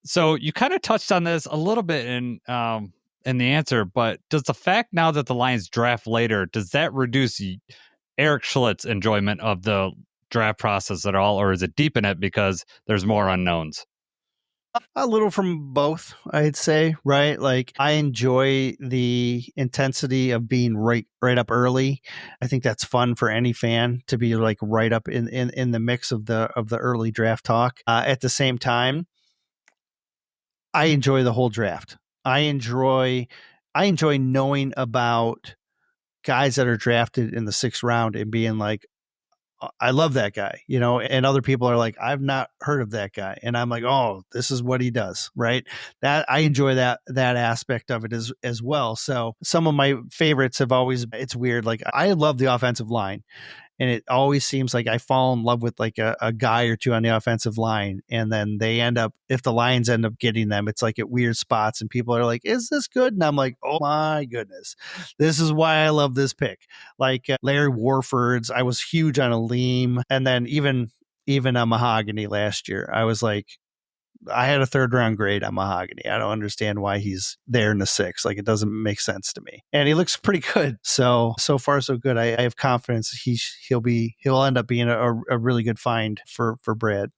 So you kind of touched on this a little bit in the answer, but does the fact now that the Lions draft later, does that reduce Erik Schlitt's enjoyment of the draft process at all, or is it deepen it because there's more unknowns? A little from both, I'd say, right? Like I enjoy the intensity of being right up early. I think that's fun for any fan to be like right up in the mix of the early draft talk. At the same time, I enjoy the whole draft. I enjoy knowing about guys that are drafted in the 6th round and being like, I love that guy, and other people are like, I've not heard of that guy. And I'm like, oh, this is what he does. Right. That I enjoy that aspect of it as well. So some of my favorites have always, it's weird. Like I love the offensive line. And it always seems like I fall in love with like a guy or two on the offensive line. And then they end up, if the Lions end up getting them, it's like at weird spots and people are like, is this good? And I'm like, oh my goodness, this is why I love this pick. Like Larry Warford's, I was huge on Aleem. And then even a Mahogany last year, I was like, I had a 3rd round grade on Mahogany. I don't understand why he's there in the 6th. Like it doesn't make sense to me. And he looks pretty good. So far so good. I have confidence he'll end up being a really good find for Brad.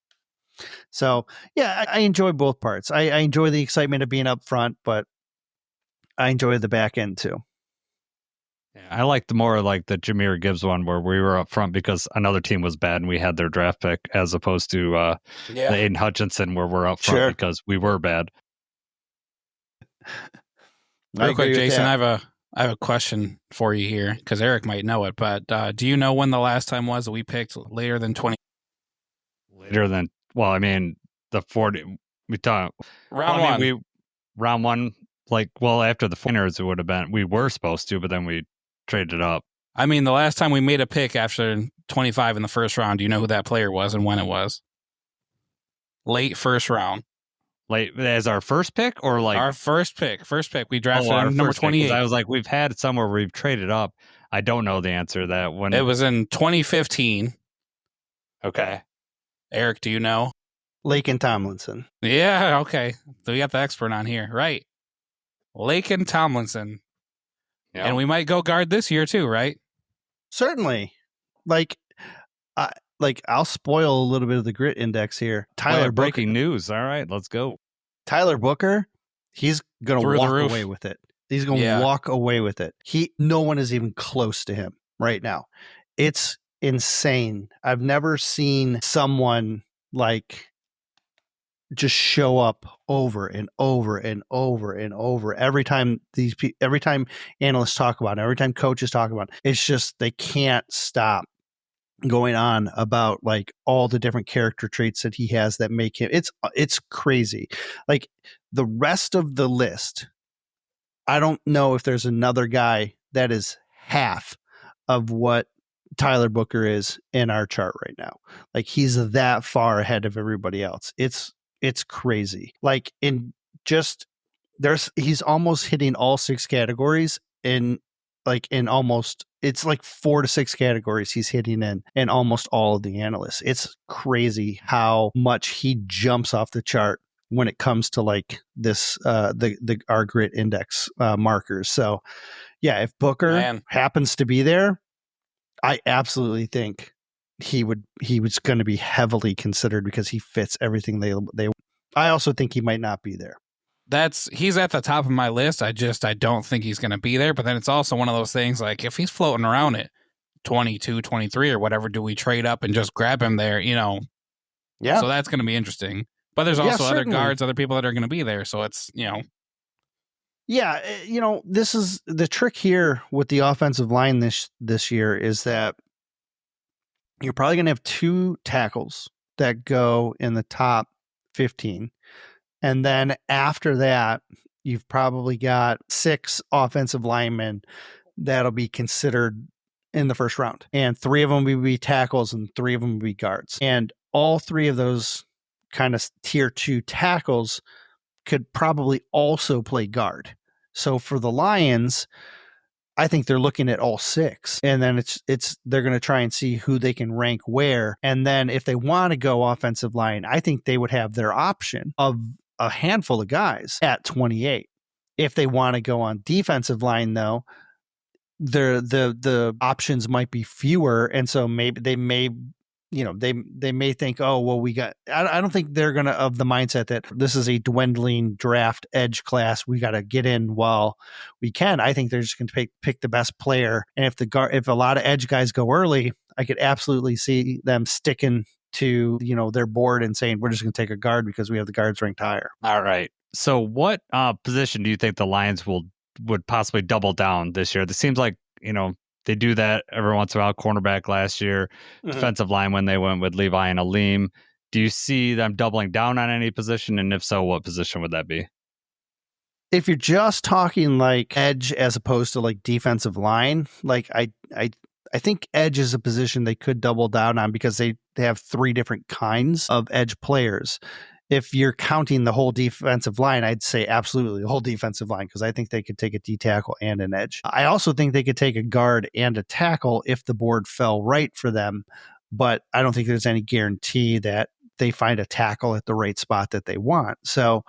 So yeah, I enjoy both parts. I enjoy the excitement of being up front, but I enjoy the back end too. I like the more like the Jahmyr Gibbs one where we were up front because another team was bad and we had their draft pick, as opposed to the Aiden Hutchinson where we're up front because we were bad. Real quick, Jason, I have a question for you here because Eric might know it, but do you know when the last time was that we picked later than 20? Well, I mean, the 40 we talked round one. Round one, like, well, after the winners, it would have been, we were supposed to, but then we traded up. I mean, the last time we made a pick after 25 in the 1st round, do you know who that player was and when it was? Late 1st round. Late as our first pick or like our first pick? We drafted number 28. I was like, we've had somewhere where we've traded up. I don't know the answer to that one. It was in 2015. Okay. Eric, do you know? Laken Tomlinson. Yeah, okay. So we got the expert on here. Right. Laken Tomlinson. Yeah. And we might go guard this year too, right? Certainly. I'll spoil a little bit of the grit index here. Tyler breaking news. All right, let's go. Tyler Booker, he's going to walk away with it. He's going to walk away with it. No one is even close to him right now. It's insane. I've never seen someone like just show up over and over and over and over every time analysts talk about it, every time coaches talk about it. It's just they can't stop going on about like all the different character traits that he has that make him, it's crazy. Like the rest of the list, I don't know if there's another guy that is half of what Tyler Booker is in our chart right now. Like he's that far ahead of everybody else. It's crazy. Like he's almost hitting all 6 categories it's like 4 to 6 categories he's hitting in almost all of the analysts. It's crazy how much he jumps off the chart when it comes to like this, our grit index markers. So yeah, if Booker happens to be there, I absolutely think he was going to be heavily considered because he fits everything they. I also think he might not be there. He's at the top of my list. I don't think he's going to be there. But then it's also one of those things like if he's floating around at 22, 23 or whatever, do we trade up and just grab him there? Yeah. So that's going to be interesting. But there's also other guards, other people that are going to be there. So it's, Yeah, this is the trick here with the offensive line this year is that you're probably going to have 2 tackles that go in the top 15. And then after that, you've probably got 6 offensive linemen that'll be considered in the 1st round. And 3 of them will be tackles and 3 of them will be guards. And all 3 of those kind of tier 2 tackles could probably also play guard. So for the Lions, I think they're looking at all 6, and then they're going to try and see who they can rank where. And then if they want to go offensive line, I think they would have their option of a handful of guys at 28. If they want to go on defensive line, though, the options might be fewer, and so maybe they may think, oh, well, I don't think they're gonna of the mindset that this is a dwindling draft edge class, we got to get in while we can. I think they're just gonna pick the best player, and if a lot of edge guys go early, I could absolutely see them sticking to their board and saying, we're just gonna take a guard because we have the guards ranked higher. All right. So what position do you think the Lions would possibly double down this year? It seems like, they do that every once in a while. Cornerback last year, defensive line when they went with Levi and Aleem. Do you see them doubling down on any position? And if so, what position would that be? If you're just talking like edge as opposed to like defensive line, like I think edge is a position they could double down on because they have 3 different kinds of edge players. If you're counting the whole defensive line, I'd say absolutely the whole defensive line, because I think they could take a D tackle and an edge. I also think they could take a guard and a tackle if the board fell right for them, but I don't think there's any guarantee that they find a tackle at the right spot that they want. So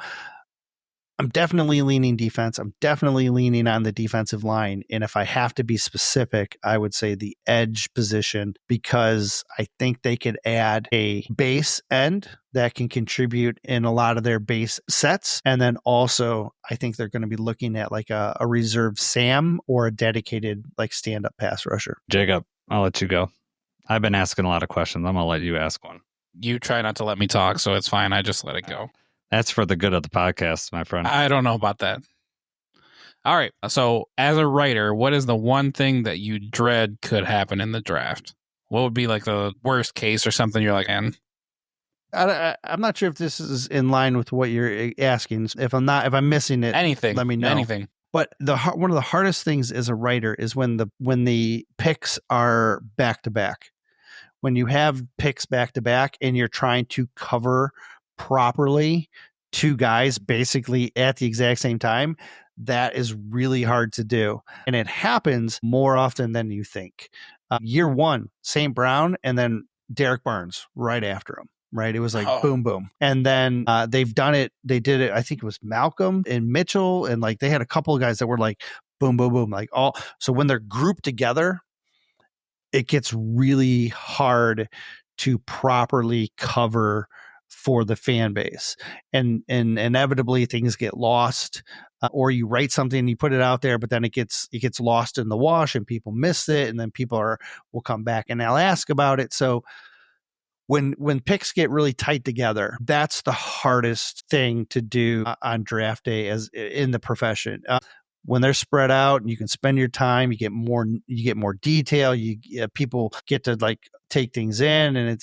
I'm definitely leaning defense. I'm definitely leaning on the defensive line. And if I have to be specific, I would say the edge position, because I think they could add a base end that can contribute in a lot of their base sets. And then also, I think they're going to be looking at like a reserve Sam or a dedicated like stand-up pass rusher. Jacob, I'll let you go. I've been asking a lot of questions. I'm going to let you ask one. You try not to let me talk, so it's fine. I just let it go. That's for the good of the podcast, my friend. I don't know about that. All right. So as a writer, what is the one thing that you dread could happen in the draft? What would be like the worst case or something you're like, man? I'm not sure if this is in line with what you're asking. If I'm missing it, anything, let me know. Anything. But one of the hardest things as a writer is when the picks are back to back. When you have picks back to back and you're trying to cover properly 2 guys basically at the exact same time, that is really hard to do. And it happens more often than you think. Year 1, St. Brown, and then Derek Barnes right after him. Right. It was like boom, boom. And then they've done it. They did it. I think it was Malcolm and Mitchell. And like they had a couple of guys that were like boom, boom, boom, like all. So when they're grouped together, it gets really hard to properly cover for the fan base, and inevitably things get lost, or you write something and you put it out there, but then it gets lost in the wash and people miss it, and then people will come back and they'll ask about it. So when picks get really tight together, that's the hardest thing to do on draft day as in the profession. When they're spread out and you can spend your time, you get more detail. People get to like take things in, and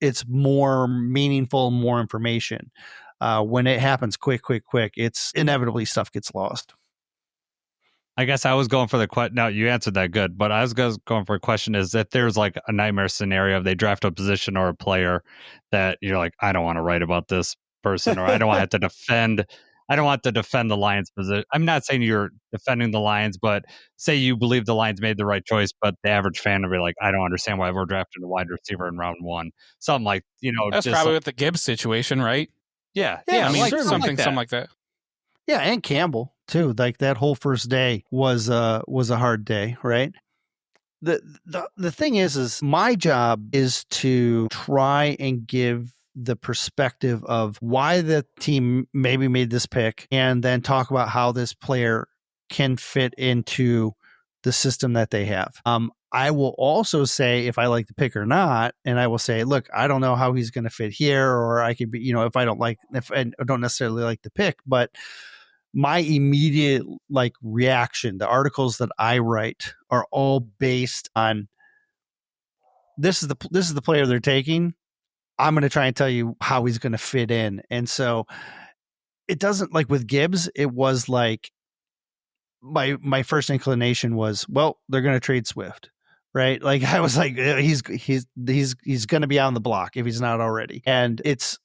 it's more meaningful, more information. When it happens quick, it's inevitably stuff gets lost. I guess I was going for the question. No, you answered that good, but I was going for a question is that there's like a nightmare scenario if they draft a position or a player that you're like, I don't want to write about this person, or I don't want to defend. I don't want to defend the Lions position. I'm not saying you're defending the Lions, but say you believe the Lions made the right choice, but the average fan would be like, I don't understand why we're drafting a wide receiver in round 1. Something like, that's just probably like, with the Gibbs situation, right? Yeah. I mean, like something like that. Yeah, and Campbell too. Like that whole first day was a hard day, right? The thing is my job is to try and give the perspective of why the team maybe made this pick, and then talk about how this player can fit into the system that they have. I will also say if I like the pick or not, and I will say, look, I don't know how he's going to fit here, or I could be, if I don't necessarily like the pick, but my immediate like reaction, the articles that I write are all based on this is the player they're taking. I'm going to try and tell you how he's going to fit in. And so it doesn't, like with Gibbs, it was like my first inclination was, well, they're going to trade Swift, right? Like I was like, he's going to be on the block if he's not already. And it's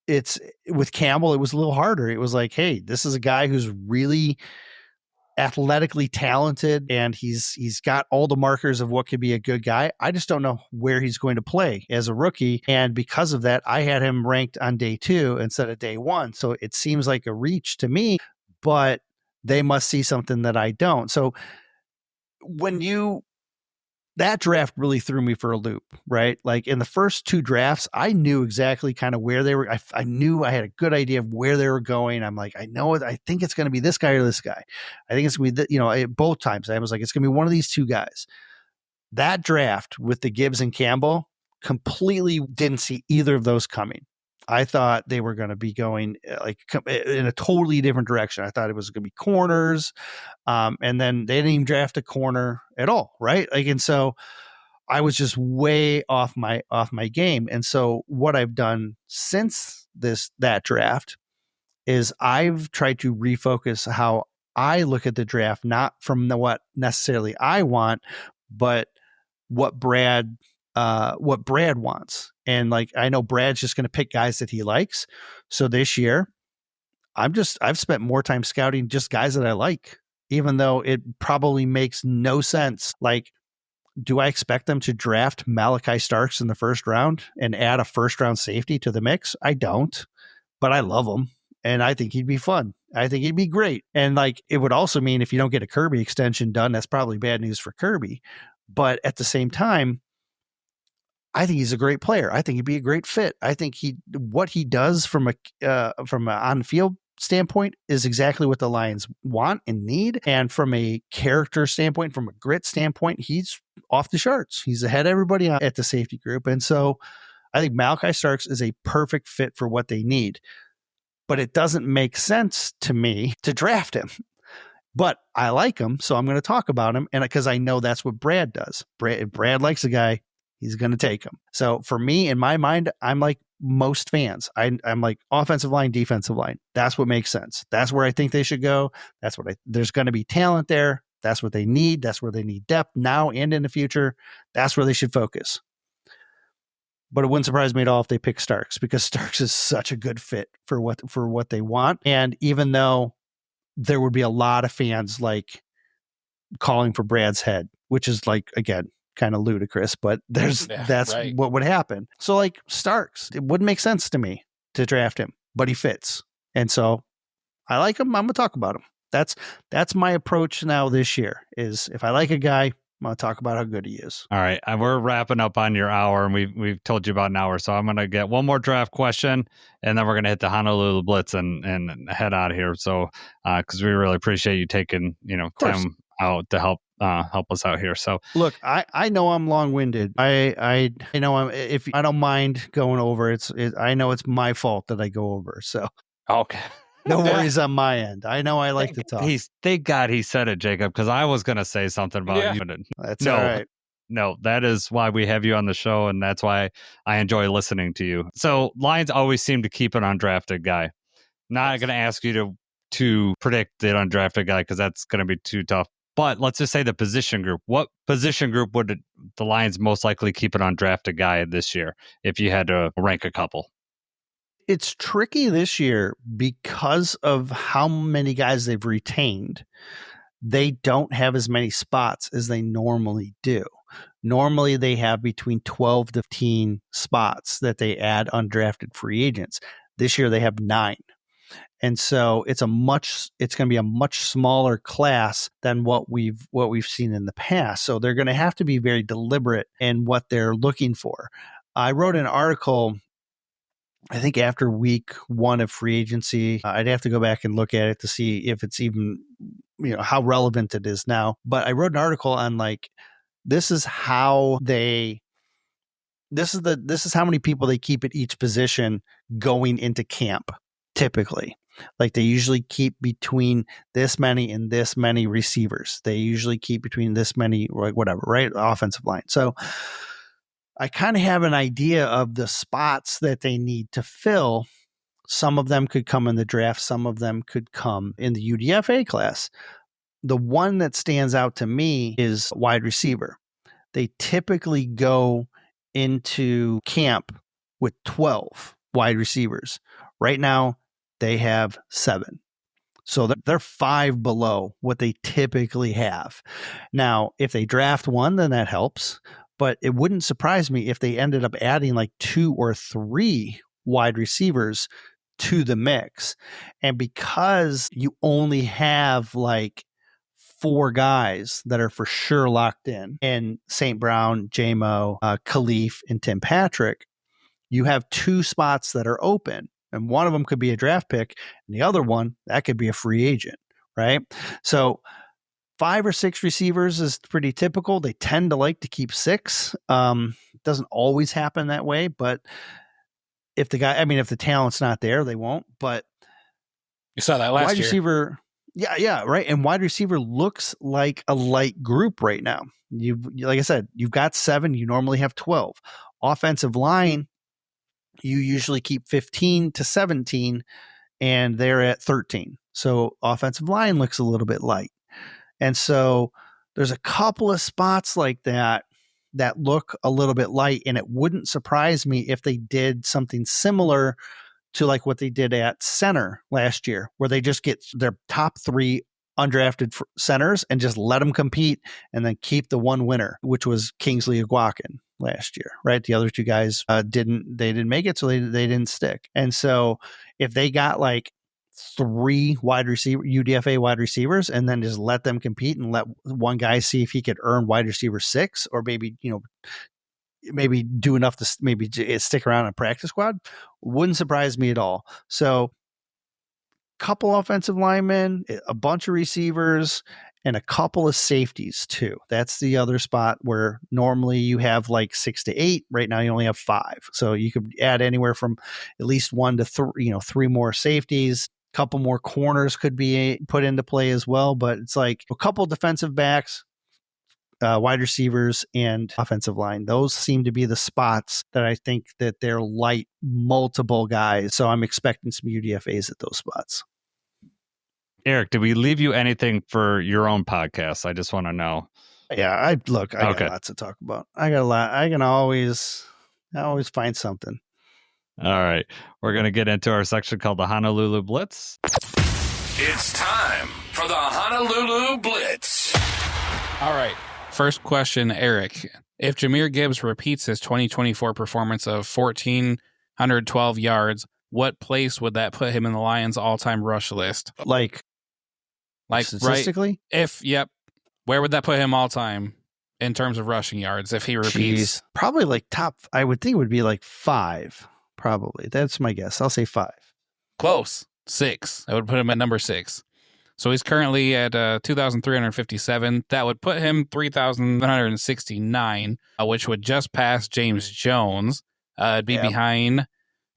it's with Campbell, it was a little harder. It was like, hey, this is a guy who's really athletically talented and he's got all the markers of what could be a good guy. I just don't know where he's going to play as a rookie. And because of that, I had him ranked on day 2 instead of day 1. So it seems like a reach to me, but they must see something that I don't. So that draft really threw me for a loop, right? Like in the first 2 drafts, I knew exactly kind of where they were. I knew I had a good idea of where they were going. I'm like, I know it. I think it's going to be this guy or this guy. I think it's going to be, both times I was like, it's going to be one of these 2 guys. That draft with the Gibbs and Campbell, completely didn't see either of those coming. I thought they were going to be going like in a totally different direction. I thought it was going to be corners. And then they didn't even draft a corner at all. Right. Like, and so I was just way off my game. And so what I've done since that draft is I've tried to refocus how I look at the draft, not from what necessarily I want, but what Brad wants. And like, I know Brad's just going to pick guys that he likes. So this year I've spent more time scouting just guys that I like, even though it probably makes no sense. Like, do I expect them to draft Malachi Starks in the first round and add a first round safety to the mix? I don't, but I love him. And I think he'd be fun. I think he'd be great. And like, it would also mean if you don't get a Kirby extension done, that's probably bad news for Kirby. But at the same time, I think he's a great player. I think he'd be a great fit. I think what he does from a on-field standpoint is exactly what the Lions want and need. And from a character standpoint, from a grit standpoint, he's off the charts. He's ahead of everybody at the safety group. And so I think Malachi Starks is a perfect fit for what they need. But it doesn't make sense to me to draft him. But I like him, so I'm going to talk about him. And because I know that's what Brad does. Brad likes a guy. He's going to take him. So for me, in my mind, I'm like most fans. I'm like offensive line, defensive line. That's what makes sense. That's where I think they should go. There's going to be talent there. That's what they need. That's where they need depth now and in the future. That's where they should focus. But it wouldn't surprise me at all if they pick Starks, because Starks is such a good fit for what they want. And even though there would be a lot of fans like calling for Brad's head, which is like, again, kind of ludicrous, but that's right. What would happen. So like Starks, it wouldn't make sense to me to draft him, but he fits. And so I like him. I'm going to talk about him. That's my approach now this year is if I like a guy, I'm going to talk about how good he is. All right. We're wrapping up on your hour and we've told you about an hour. So I'm going to get one more draft question and then we're going to hit the Honolulu Blitz and head out of here. So, cause we really appreciate you taking, time out to help us out here. So look, I know I'm long-winded. I know if I don't mind going over, I know it's my fault that I go over. So okay, no worries on my end. I know I like to talk. Thank God he said it, Jacob, because I was going to say something about you. That's all right. No, that is why we have you on the show, and that's why I enjoy listening to you. So Lions always seem to keep an undrafted guy. Not going to ask you to predict the undrafted guy because that's going to be too tough. But let's just say the position group. What position group would the Lions most likely keep an undrafted guy this year if you had to rank a couple? It's tricky this year because of how many guys they've retained. They don't have as many spots as they normally do. Normally, they have between 12 to 15 spots that they add undrafted free agents. This year, they have 9. And so it's going to be a much smaller class than what we've seen in the past. So they're going to have to be very deliberate in what they're looking for. I wrote an article, I think after week 1 of free agency. I'd have to go back and look at it to see if it's even, how relevant it is now. But I wrote an article on like, this is how many people they keep at each position going into camp. Typically, like they usually keep between this many and this many receivers. They usually keep between this many, like whatever, right? Offensive line. So I kind of have an idea of the spots that they need to fill. Some of them could come in the draft. Some of them could come in the UDFA class. The one that stands out to me is wide receiver. They typically go into camp with 12 wide receivers. Right now, they have 7. So they're 5 below what they typically have. Now, if they draft one, then that helps. But it wouldn't surprise me if they ended up adding like 2 or 3 wide receivers to the mix. And because you only have like 4 guys that are for sure locked in St. Brown, J-Mo, Khalif, and Tim Patrick, you have 2 spots that are open. And one of them could be a draft pick, and the other one, that could be a free agent, right? So 5 or 6 receivers is pretty typical. They tend to like to keep 6. It doesn't always happen that way, but if the talent's not there, they won't. But you saw that last wide year. Receiver, yeah, right. And wide receiver looks like a light group right now. Like I said, you've got 7. You normally have 12. Offensive line, you usually keep 15 to 17, and they're at 13. So offensive line looks a little bit light. And so there's a couple of spots like that look a little bit light, and it wouldn't surprise me if they did something similar to like what they did at center last year, where they just get their top 3 undrafted centers and just let them compete and then keep the one winner, which was Kingsley Aguakin last year, right? The other 2 guys didn't make it, so they didn't stick. And so if they got like 3 UDFA wide receivers and then just let them compete and let one guy see if he could earn wide receiver 6, or maybe do enough to maybe stick around in practice squad, wouldn't surprise me at all. So couple offensive linemen, a bunch of receivers, and a couple of safeties too. That's the other spot where normally you have like 6 to 8. Right now you only have 5. So you could add anywhere from at least 1 to 3, 3 more safeties. A couple more corners could be put into play as well. But it's like a couple defensive backs, wide receivers, and offensive line. Those seem to be the spots that I think that they're light multiple guys. So I'm expecting some UDFAs at those spots. Eric, did we leave you anything for your own podcast? I just want to know. Yeah, I got lots to talk about. I got a lot. I always find something. All right. We're going to get into our section called the Honolulu Blitz. It's time for the Honolulu Blitz. All right. First question, Eric. If Jahmyr Gibbs repeats his 2024 performance of 1,412 yards, what place would that put him in the Lions' all-time rush list? Like statistically? Right? Where would that put him all-time in terms of rushing yards if he repeats? Probably like top, I would think it would be like 5, probably. That's my guess. I'll say 5. Close. 6. I would put him at number 6. So he's currently at 2,357. That would put him 3,169, which would just pass James Jones. It'd be behind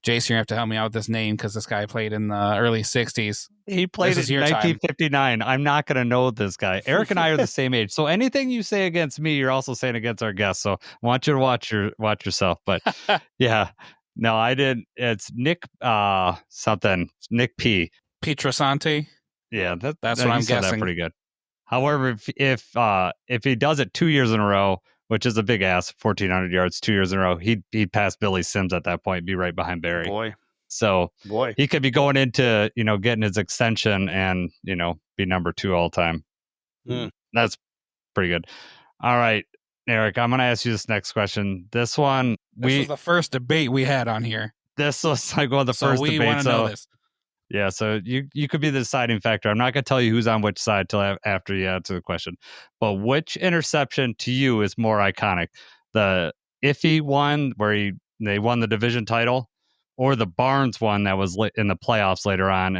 Jason. You have to help me out with this name because this guy played in the early 60s. He played in 1959. I'm not going to know this guy. Eric and I are the same age. So anything you say against me, you're also saying against our guests. So I want you to watch yourself. But yeah, no, I didn't. It's Nick Nick P. Pietrasante. Yeah, that's what I'm guessing. That pretty good. However, if he does it 2 years in a row, which is a big ass, 1,400 yards 2 years in a row, he'd pass Billy Sims at that point, be right behind Barry. So he could be going into getting his extension and be number 2 all time. That's pretty good. All right, Eric, I'm gonna ask you this next question. This one, this was the first debate we had on here. This was like one of the first debates. We want to know this. Yeah, so you could be the deciding factor. I'm not going to tell you who's on which side till after you answer the question. But which interception to you is more iconic? The Iffy one where they won the division title, or the Barnes one that was in the playoffs later on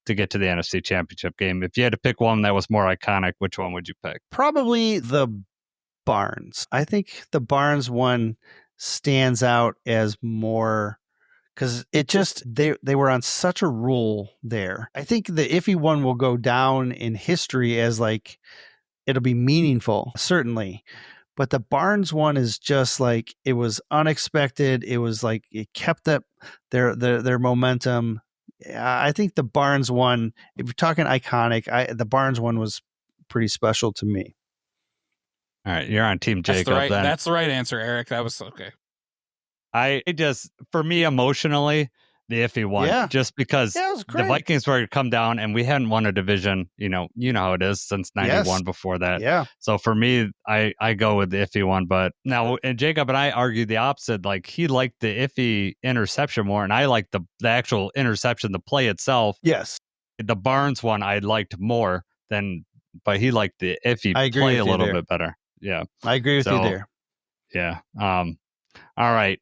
to get to the NFC Championship game? If you had to pick one that was more iconic, which one would you pick? Probably the Barnes. I think the Barnes one stands out as more... because it just, they were on such a roll there. I think the Iffy one will go down in history as like, it'll be meaningful, certainly. But the Barnes one is just like, it was unexpected. It was like, it kept up their momentum. I think the Barnes one, if you're talking iconic, the Barnes one was pretty special to me. All right, you're on Team Jacob then. That's the right answer, Eric. That was okay. For me emotionally, the iffy one, Yeah. just because Yeah, it was the great. Vikings were to come down and we hadn't won a division, you know how it is since 91 Yes. before that. Yeah. So for me, I go with the iffy one. But now, and Jacob and I argued the opposite. Like he liked the iffy interception more, and I liked the actual interception, the play itself. Yes. The Barnes one I liked more than, but he liked the iffy I agree play with a you little there. bit better. Yeah. I agree with you So, there. Yeah. All right.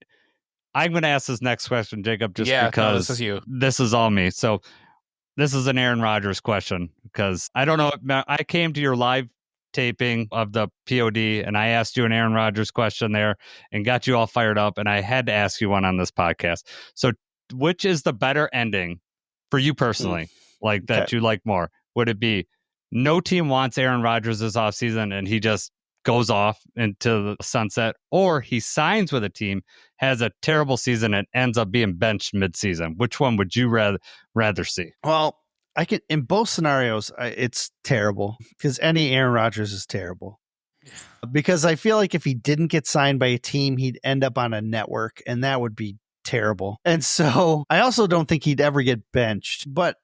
I'm going to ask this next question, Jacob, just Yeah, because no, this is you. This is all me. So this is an Aaron Rodgers question because I don't know. I came to your live taping of the POD and I asked you an Aaron Rodgers question there and got you all fired up. And I had to ask you one on this podcast. So which is the better ending for you personally, like that Okay. you like more? Would it be no team wants Aaron Rodgers this offseason and he just goes off into the sunset, or he signs with a team, has a terrible season, and ends up being benched midseason? Which one would you rather see? Well, I can, in both scenarios, it's terrible because any Aaron Rodgers is terrible. Because I feel like if he didn't get signed by a team, he'd end up on a network, and that would be terrible. And so I also don't think he'd ever get benched, but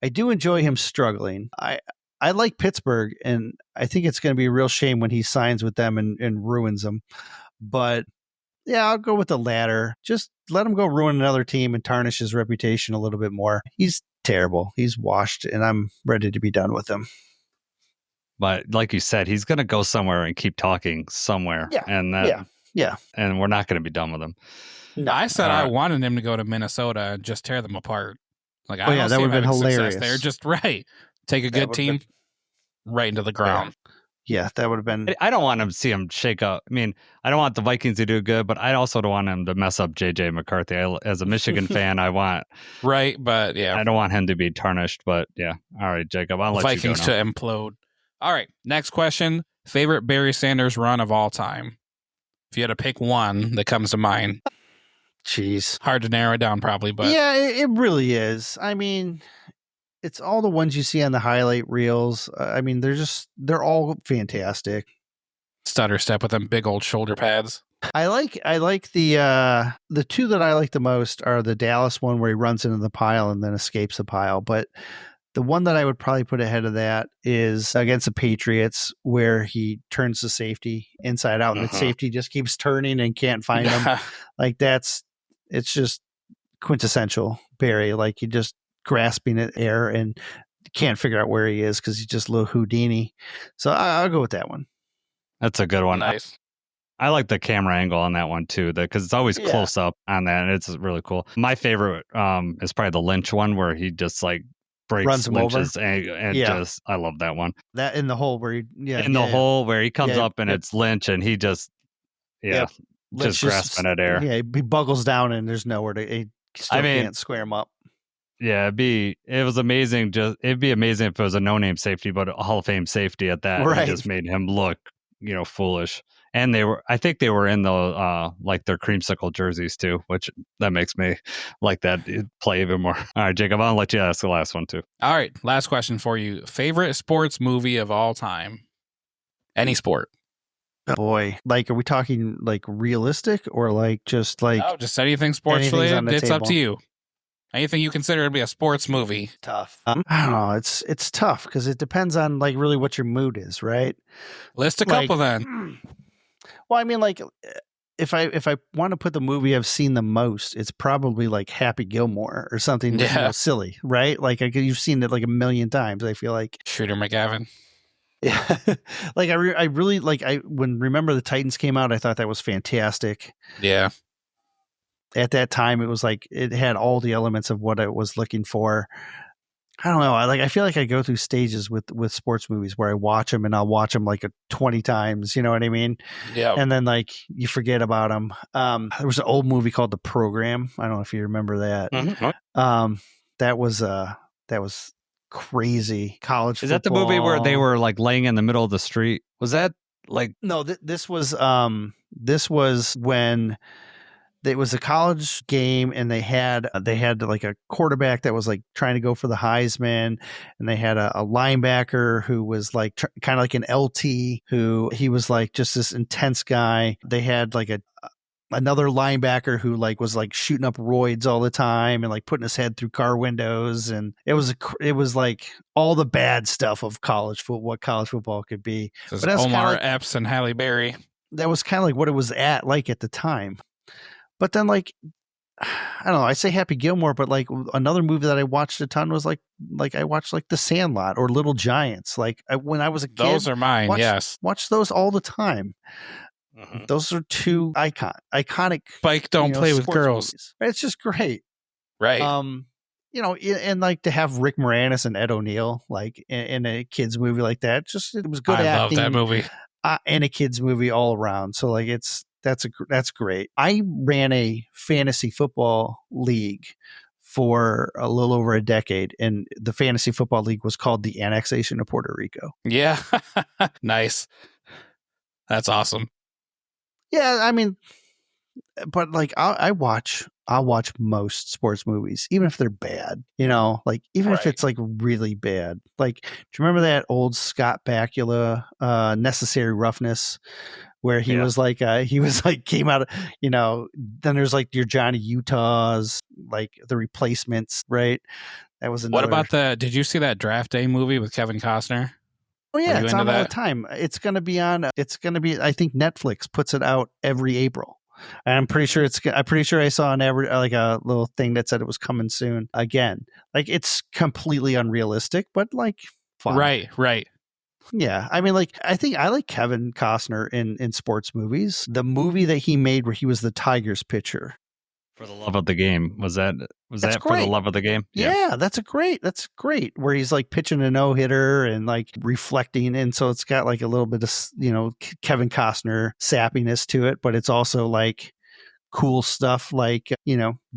I do enjoy him struggling. I like Pittsburgh, and I think it's going to be a real shame when he signs with them and ruins them. But yeah, I'll go with the latter. Just let him go ruin another team and tarnish his reputation a little bit more. He's terrible. He's washed, and I'm ready to be done with him. But like you said, he's going to go somewhere and keep talking somewhere. Yeah. And Yeah. And we're not going to be done with him. No. I said I wanted him to go to Minnesota and just tear them apart. Like, I don't that see would have him been having success hilarious. there. Just right. Take a That good would've team right into the ground. Yeah, that would have been. I don't want him to see him shake up. I mean, I don't want the Vikings to do good, but I also don't want him to mess up J.J. McCarthy. As a Michigan fan, I But yeah. don't want him to be tarnished. But yeah. All right, Jacob, I'll let Vikings you go now. to implode. All right. Next question. Favorite Barry Sanders run of all time? If you had to pick one that comes to mind. Jeez. Hard to narrow it down, probably, but Yeah, it really is. I mean, it's all the ones you see on the highlight reels. I mean, they're all fantastic. stutter step with them big old shoulder pads. I like the two that I like the most are the Dallas one where he runs into the pile and then escapes the pile. But the one that I would probably put ahead of that is against the Patriots where he turns the safety inside out and the safety just keeps turning and can't find him. Like it's just quintessential Barry. Like you just grasping at air and can't figure out where he is because he's just a little Houdini. So I'll go with that one. That's a good one. Nice. I like the camera angle on that one too, because it's always close up on that, and it's really cool. My favorite is probably the Lynch one where he just like breaks Runs him Lynch's over. and just I love that one. That in the hole where he hole where he comes Yeah, up and yep. it's Lynch and he just Lynch just grasping at air. Yeah, he buggles down and there's nowhere to. He still can't square him up. Yeah, it was amazing. It'd be amazing if it was a no-name safety, but a Hall of Fame safety at that. Right. It just made him look, foolish. And I think they were in the like their creamsicle jerseys too, which that makes me like that play even more. All right, Jacob, I'll let you ask the last one too. All right, last question for you. Favorite sports movie of all time? Any sport. Oh, boy, like, are we talking like realistic or like just like No, just anything sports anything's related. on the It's up table. to you. Anything you consider to be a sports movie. tough? I don't know. It's tough because it depends on like really what your mood is, right? List a couple then. Well, I mean, like if I want to put the movie I've seen the most, it's probably like Happy Gilmore or something silly, right? Like you've seen it like a million times. I feel like Shooter McGavin. Yeah, like I really like when Remember the Titans came out, I thought that was fantastic. Yeah. At that time, it was like it had all the elements of what I was looking for. I don't know. I feel like I go through stages with sports movies where I watch them and I'll watch them like 20 times. You know what I mean? Yeah. And then like you forget about them. There was an old movie called The Program. I don't know if you remember that. Mm-hmm. That was crazy. College football. Is that the movie where they were like laying in the middle of the street? Was that like No, this was when it was a college game and they had like a quarterback that was like trying to go for the Heisman, and they had a linebacker who was like kind of like an LT who he was like just this intense guy. They had like another linebacker who like was like shooting up roids all the time and like putting his head through car windows, and it was like all the bad stuff of college football, what college football could be. This But that's Omar like, Epps and Halle Berry. that was kind of like what it was at the time. But then like, I don't know, I say Happy Gilmore, but like another movie that I watched a ton was like I watched like The Sandlot or Little Giants. Like when I was a kid, Those are mine. Yes. Watch those all the time. Mhm. Those are two iconic. Spike don't play with sports girls. movies. It's just great. Right. And like to have Rick Moranis and Ed O'Neill like in a kids movie like that, it was good I acting. love that movie. And a kids movie all around. So like that's great. I ran a fantasy football league for a little over a decade, and the fantasy football league was called the Annexation of Puerto Rico. Yeah. Nice. That's awesome. Yeah, I mean, but like I'll watch most sports movies, even if they're bad, like even if Right. it's like really bad. Like, do you remember that old Scott Bakula, Necessary Roughness, where he was like, came out, then there's like your Johnny Utahs, like The Replacements, right? That was another. What about did you see that Draft Day movie with Kevin Costner? Oh yeah, you it's into on all the that? time. It's going to be, I think Netflix puts it out every April. And I'm pretty sure I saw like a little thing that said it was coming soon again. Like it's completely unrealistic, but like fun. Right. Yeah. I mean, like, I think I like Kevin Costner in sports movies. The movie that he made where he was the Tigers pitcher. For the love of the game. Was that for the great. love of the game? Yeah, that's great. Where he's like pitching a no-hitter and like reflecting. And so it's got like a little bit of, Kevin Costner sappiness to it, but it's also like cool stuff like,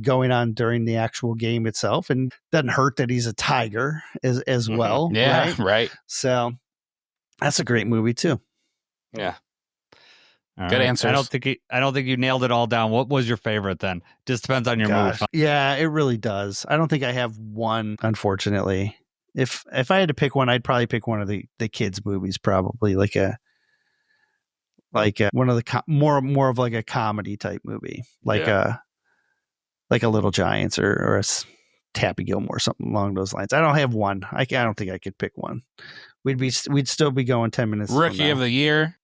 going on during the actual game itself. And doesn't hurt that he's a Tiger as well. Yeah, right. So that's a great movie too. Yeah. All Good right. answers. I don't think you nailed it all down. What was your favorite then? Just depends on your mood. Yeah, it really does. I don't think I have one, unfortunately. If I had to pick one, I'd probably pick one of the kids movies, probably like one of the more of like a comedy type movie, like a Little Giants or a Happy Gilmore, something along those lines. I don't have one. I don't think I could pick one. We'd still be going 10 minutes. Rookie of the Year,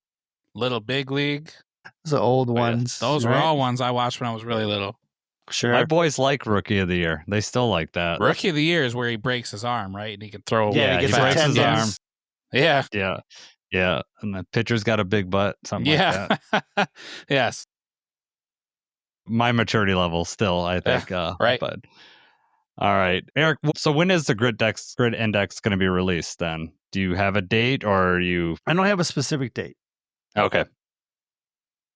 Little Big League. The old ones. Those were all ones I watched when I was really little. Sure. My boys like Rookie of the Year. They still like that. Rookie of the Year is where he breaks his arm, right? And he can throw. Yeah, he gets breaks his tendons. arm. Yeah. Yeah. And the pitcher's got a big butt. Something like that. Yes. My maturity level still, I think. Right. But all right. Eric, so when is the grid index going to be released then? Do you have a date or are you? I don't have a specific date. Okay.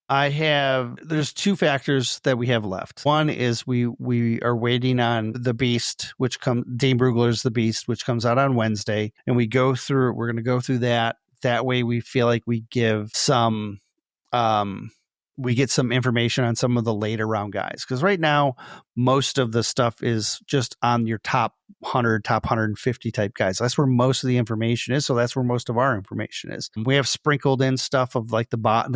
There's two factors that we have left. One is we are waiting on The Beast, Dane Brugler's The Beast, which comes out on Wednesday. And we're going to go through that. That way we feel like we give we get some information on some of the later round guys. Because right now, most of the stuff is just on your top 100, top 150 type guys. That's where most of the information is. So that's where most of our information is. We have sprinkled in stuff of like the bottom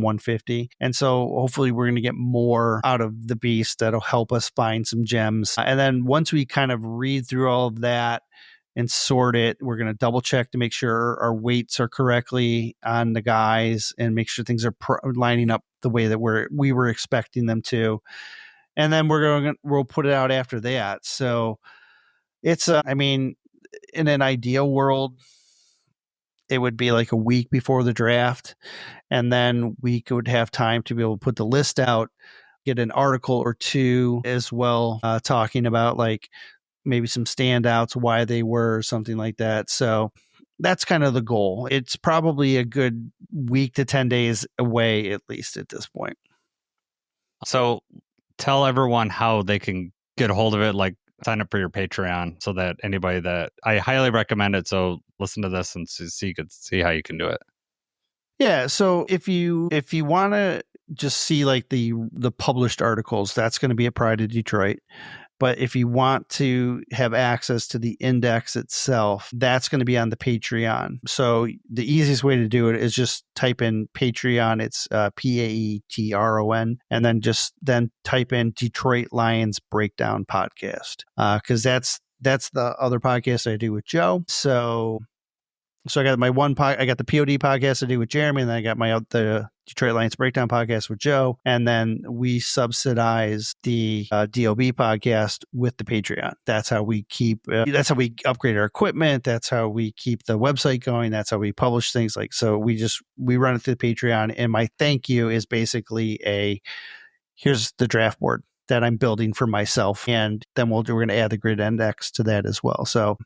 150. And so hopefully we're going to get more out of The Beast that'll help us find some gems. And then once we kind of read through all of that and sort it, we're going to double check to make sure our weights are correctly on the guys and make sure things are lining up the way that we were expecting them to. And then we'll put it out after that. So it's in an ideal world, it would be like a week before the draft. And then we could have time to be able to put the list out, get an article or two as well, talking about like maybe some standouts, why they were, something like that. So that's kind of the goal. It's probably a good week to 10 days away, at least at this point. So tell everyone how they can get a hold of it, like sign up for your Patreon so that anybody that I highly recommend it. So listen to this and see how you can do it. Yeah. So if you want to just see like the published articles, that's going to be at Pride of Detroit. But if you want to have access to the index itself, that's going to be on the Patreon. So the easiest way to do it is just type in Patreon. It's Paetron, and then type in Detroit Lions Breakdown Podcast, because that's the other podcast I do with Joe. So I got I got the POD podcast I do with Jeremy, and then I got the Detroit Lions Breakdown podcast with Joe, and then we subsidize the DOB podcast with the Patreon. That's how we that's how we upgrade our equipment. That's how we keep the website going. That's how we publish things. So we run it through the Patreon, and my thank you is basically here's the draft board that I'm building for myself, and then we're going to add the grid index to that as well. So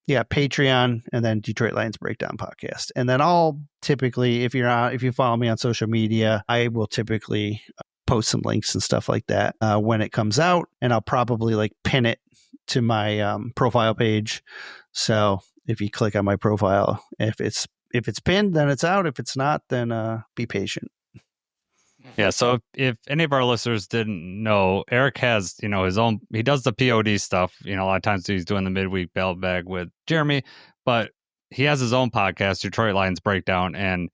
yeah, Patreon, and then Detroit Lions Breakdown Podcast. And then I'll typically, if you follow me on social media, I will typically post some links and stuff like that when it comes out, and I'll probably pin it to my profile page. So if you click on my profile, if it's pinned, then it's out. If it's not, then be patient. Yeah, so if any of our listeners didn't know, Eric has, his own, he does the POD stuff, a lot of times he's doing the midweek bag with Jeremy, but he has his own podcast, Detroit Lions Breakdown, and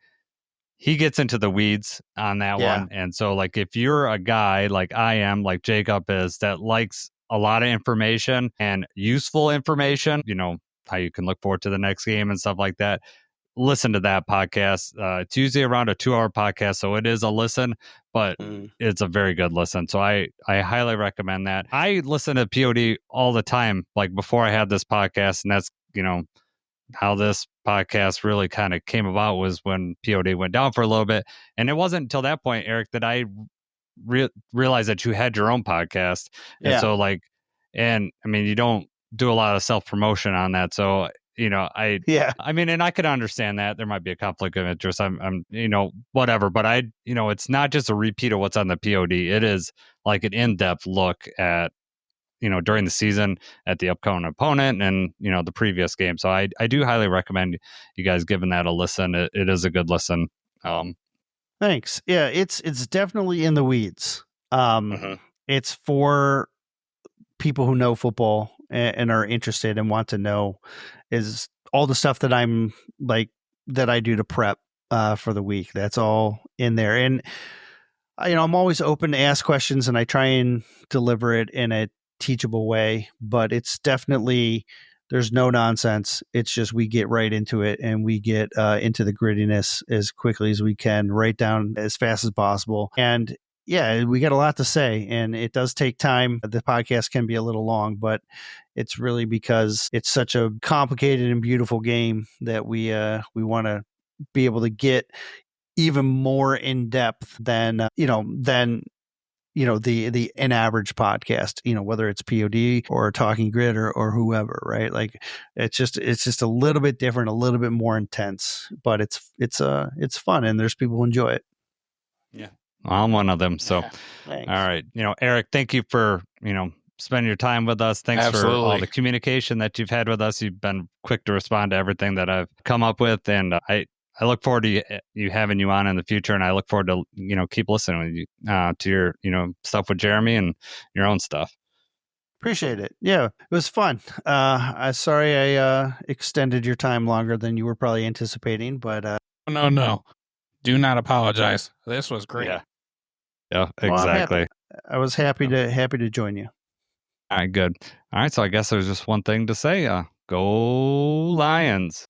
he gets into the weeds on that one. And so if you're a guy like I am, like Jacob is, that likes a lot of information and useful information, how you can look forward to the next game and stuff like that, listen to that podcast. It's usually around a 2-hour podcast, so it is a listen, but it's a very good listen. So I highly recommend that. I listen to POD all the time, before I had this podcast, and that's, how this podcast really kind of came about was when POD went down for a little bit. And it wasn't until that point, Eric, that I realized that you had your own podcast. And so and I mean, you don't do a lot of self-promotion on that. So I mean, and I could understand that there might be a conflict of interest. I'm whatever, but it's not just a repeat of what's on the POD. It is like an in-depth look at, during the season at the upcoming opponent and, the previous game. So I do highly recommend you guys giving that a listen. It is a good listen. Thanks. Yeah, it's definitely in the weeds. It's for people who know football and are interested and want to know is all the stuff that that I do to prep for the week. That's all in there. And I'm always open to ask questions, and I try and deliver it in a teachable way, but it's definitely, there's no nonsense. It's just, we get right into it, and we get into the grittiness as quickly as we can, right down as fast as possible. And yeah, we got a lot to say, and it does take time. The podcast can be a little long, but it's really because it's such a complicated and beautiful game that we want to be able to get even more in depth than the an average podcast, whether it's POD or Talking Grid or whoever, right? It's just a little bit different, a little bit more intense, but it's fun, and there's people who enjoy it. Yeah. I'm one of them. So, all right. Eric, thank you for, spending your time with us. Thanks for all the communication that you've had with us. You've been quick to respond to everything that I've come up with. And I look forward to you having you on in the future. And I look forward to, keep listening to your, stuff with Jeremy and your own stuff. Appreciate it. Yeah, it was fun. Sorry I extended your time longer than you were probably anticipating, but No. Do not apologize. This was great. Yeah, exactly. I was happy to join you. All right, good. All right, so I guess there's just one thing to say. Go Lions.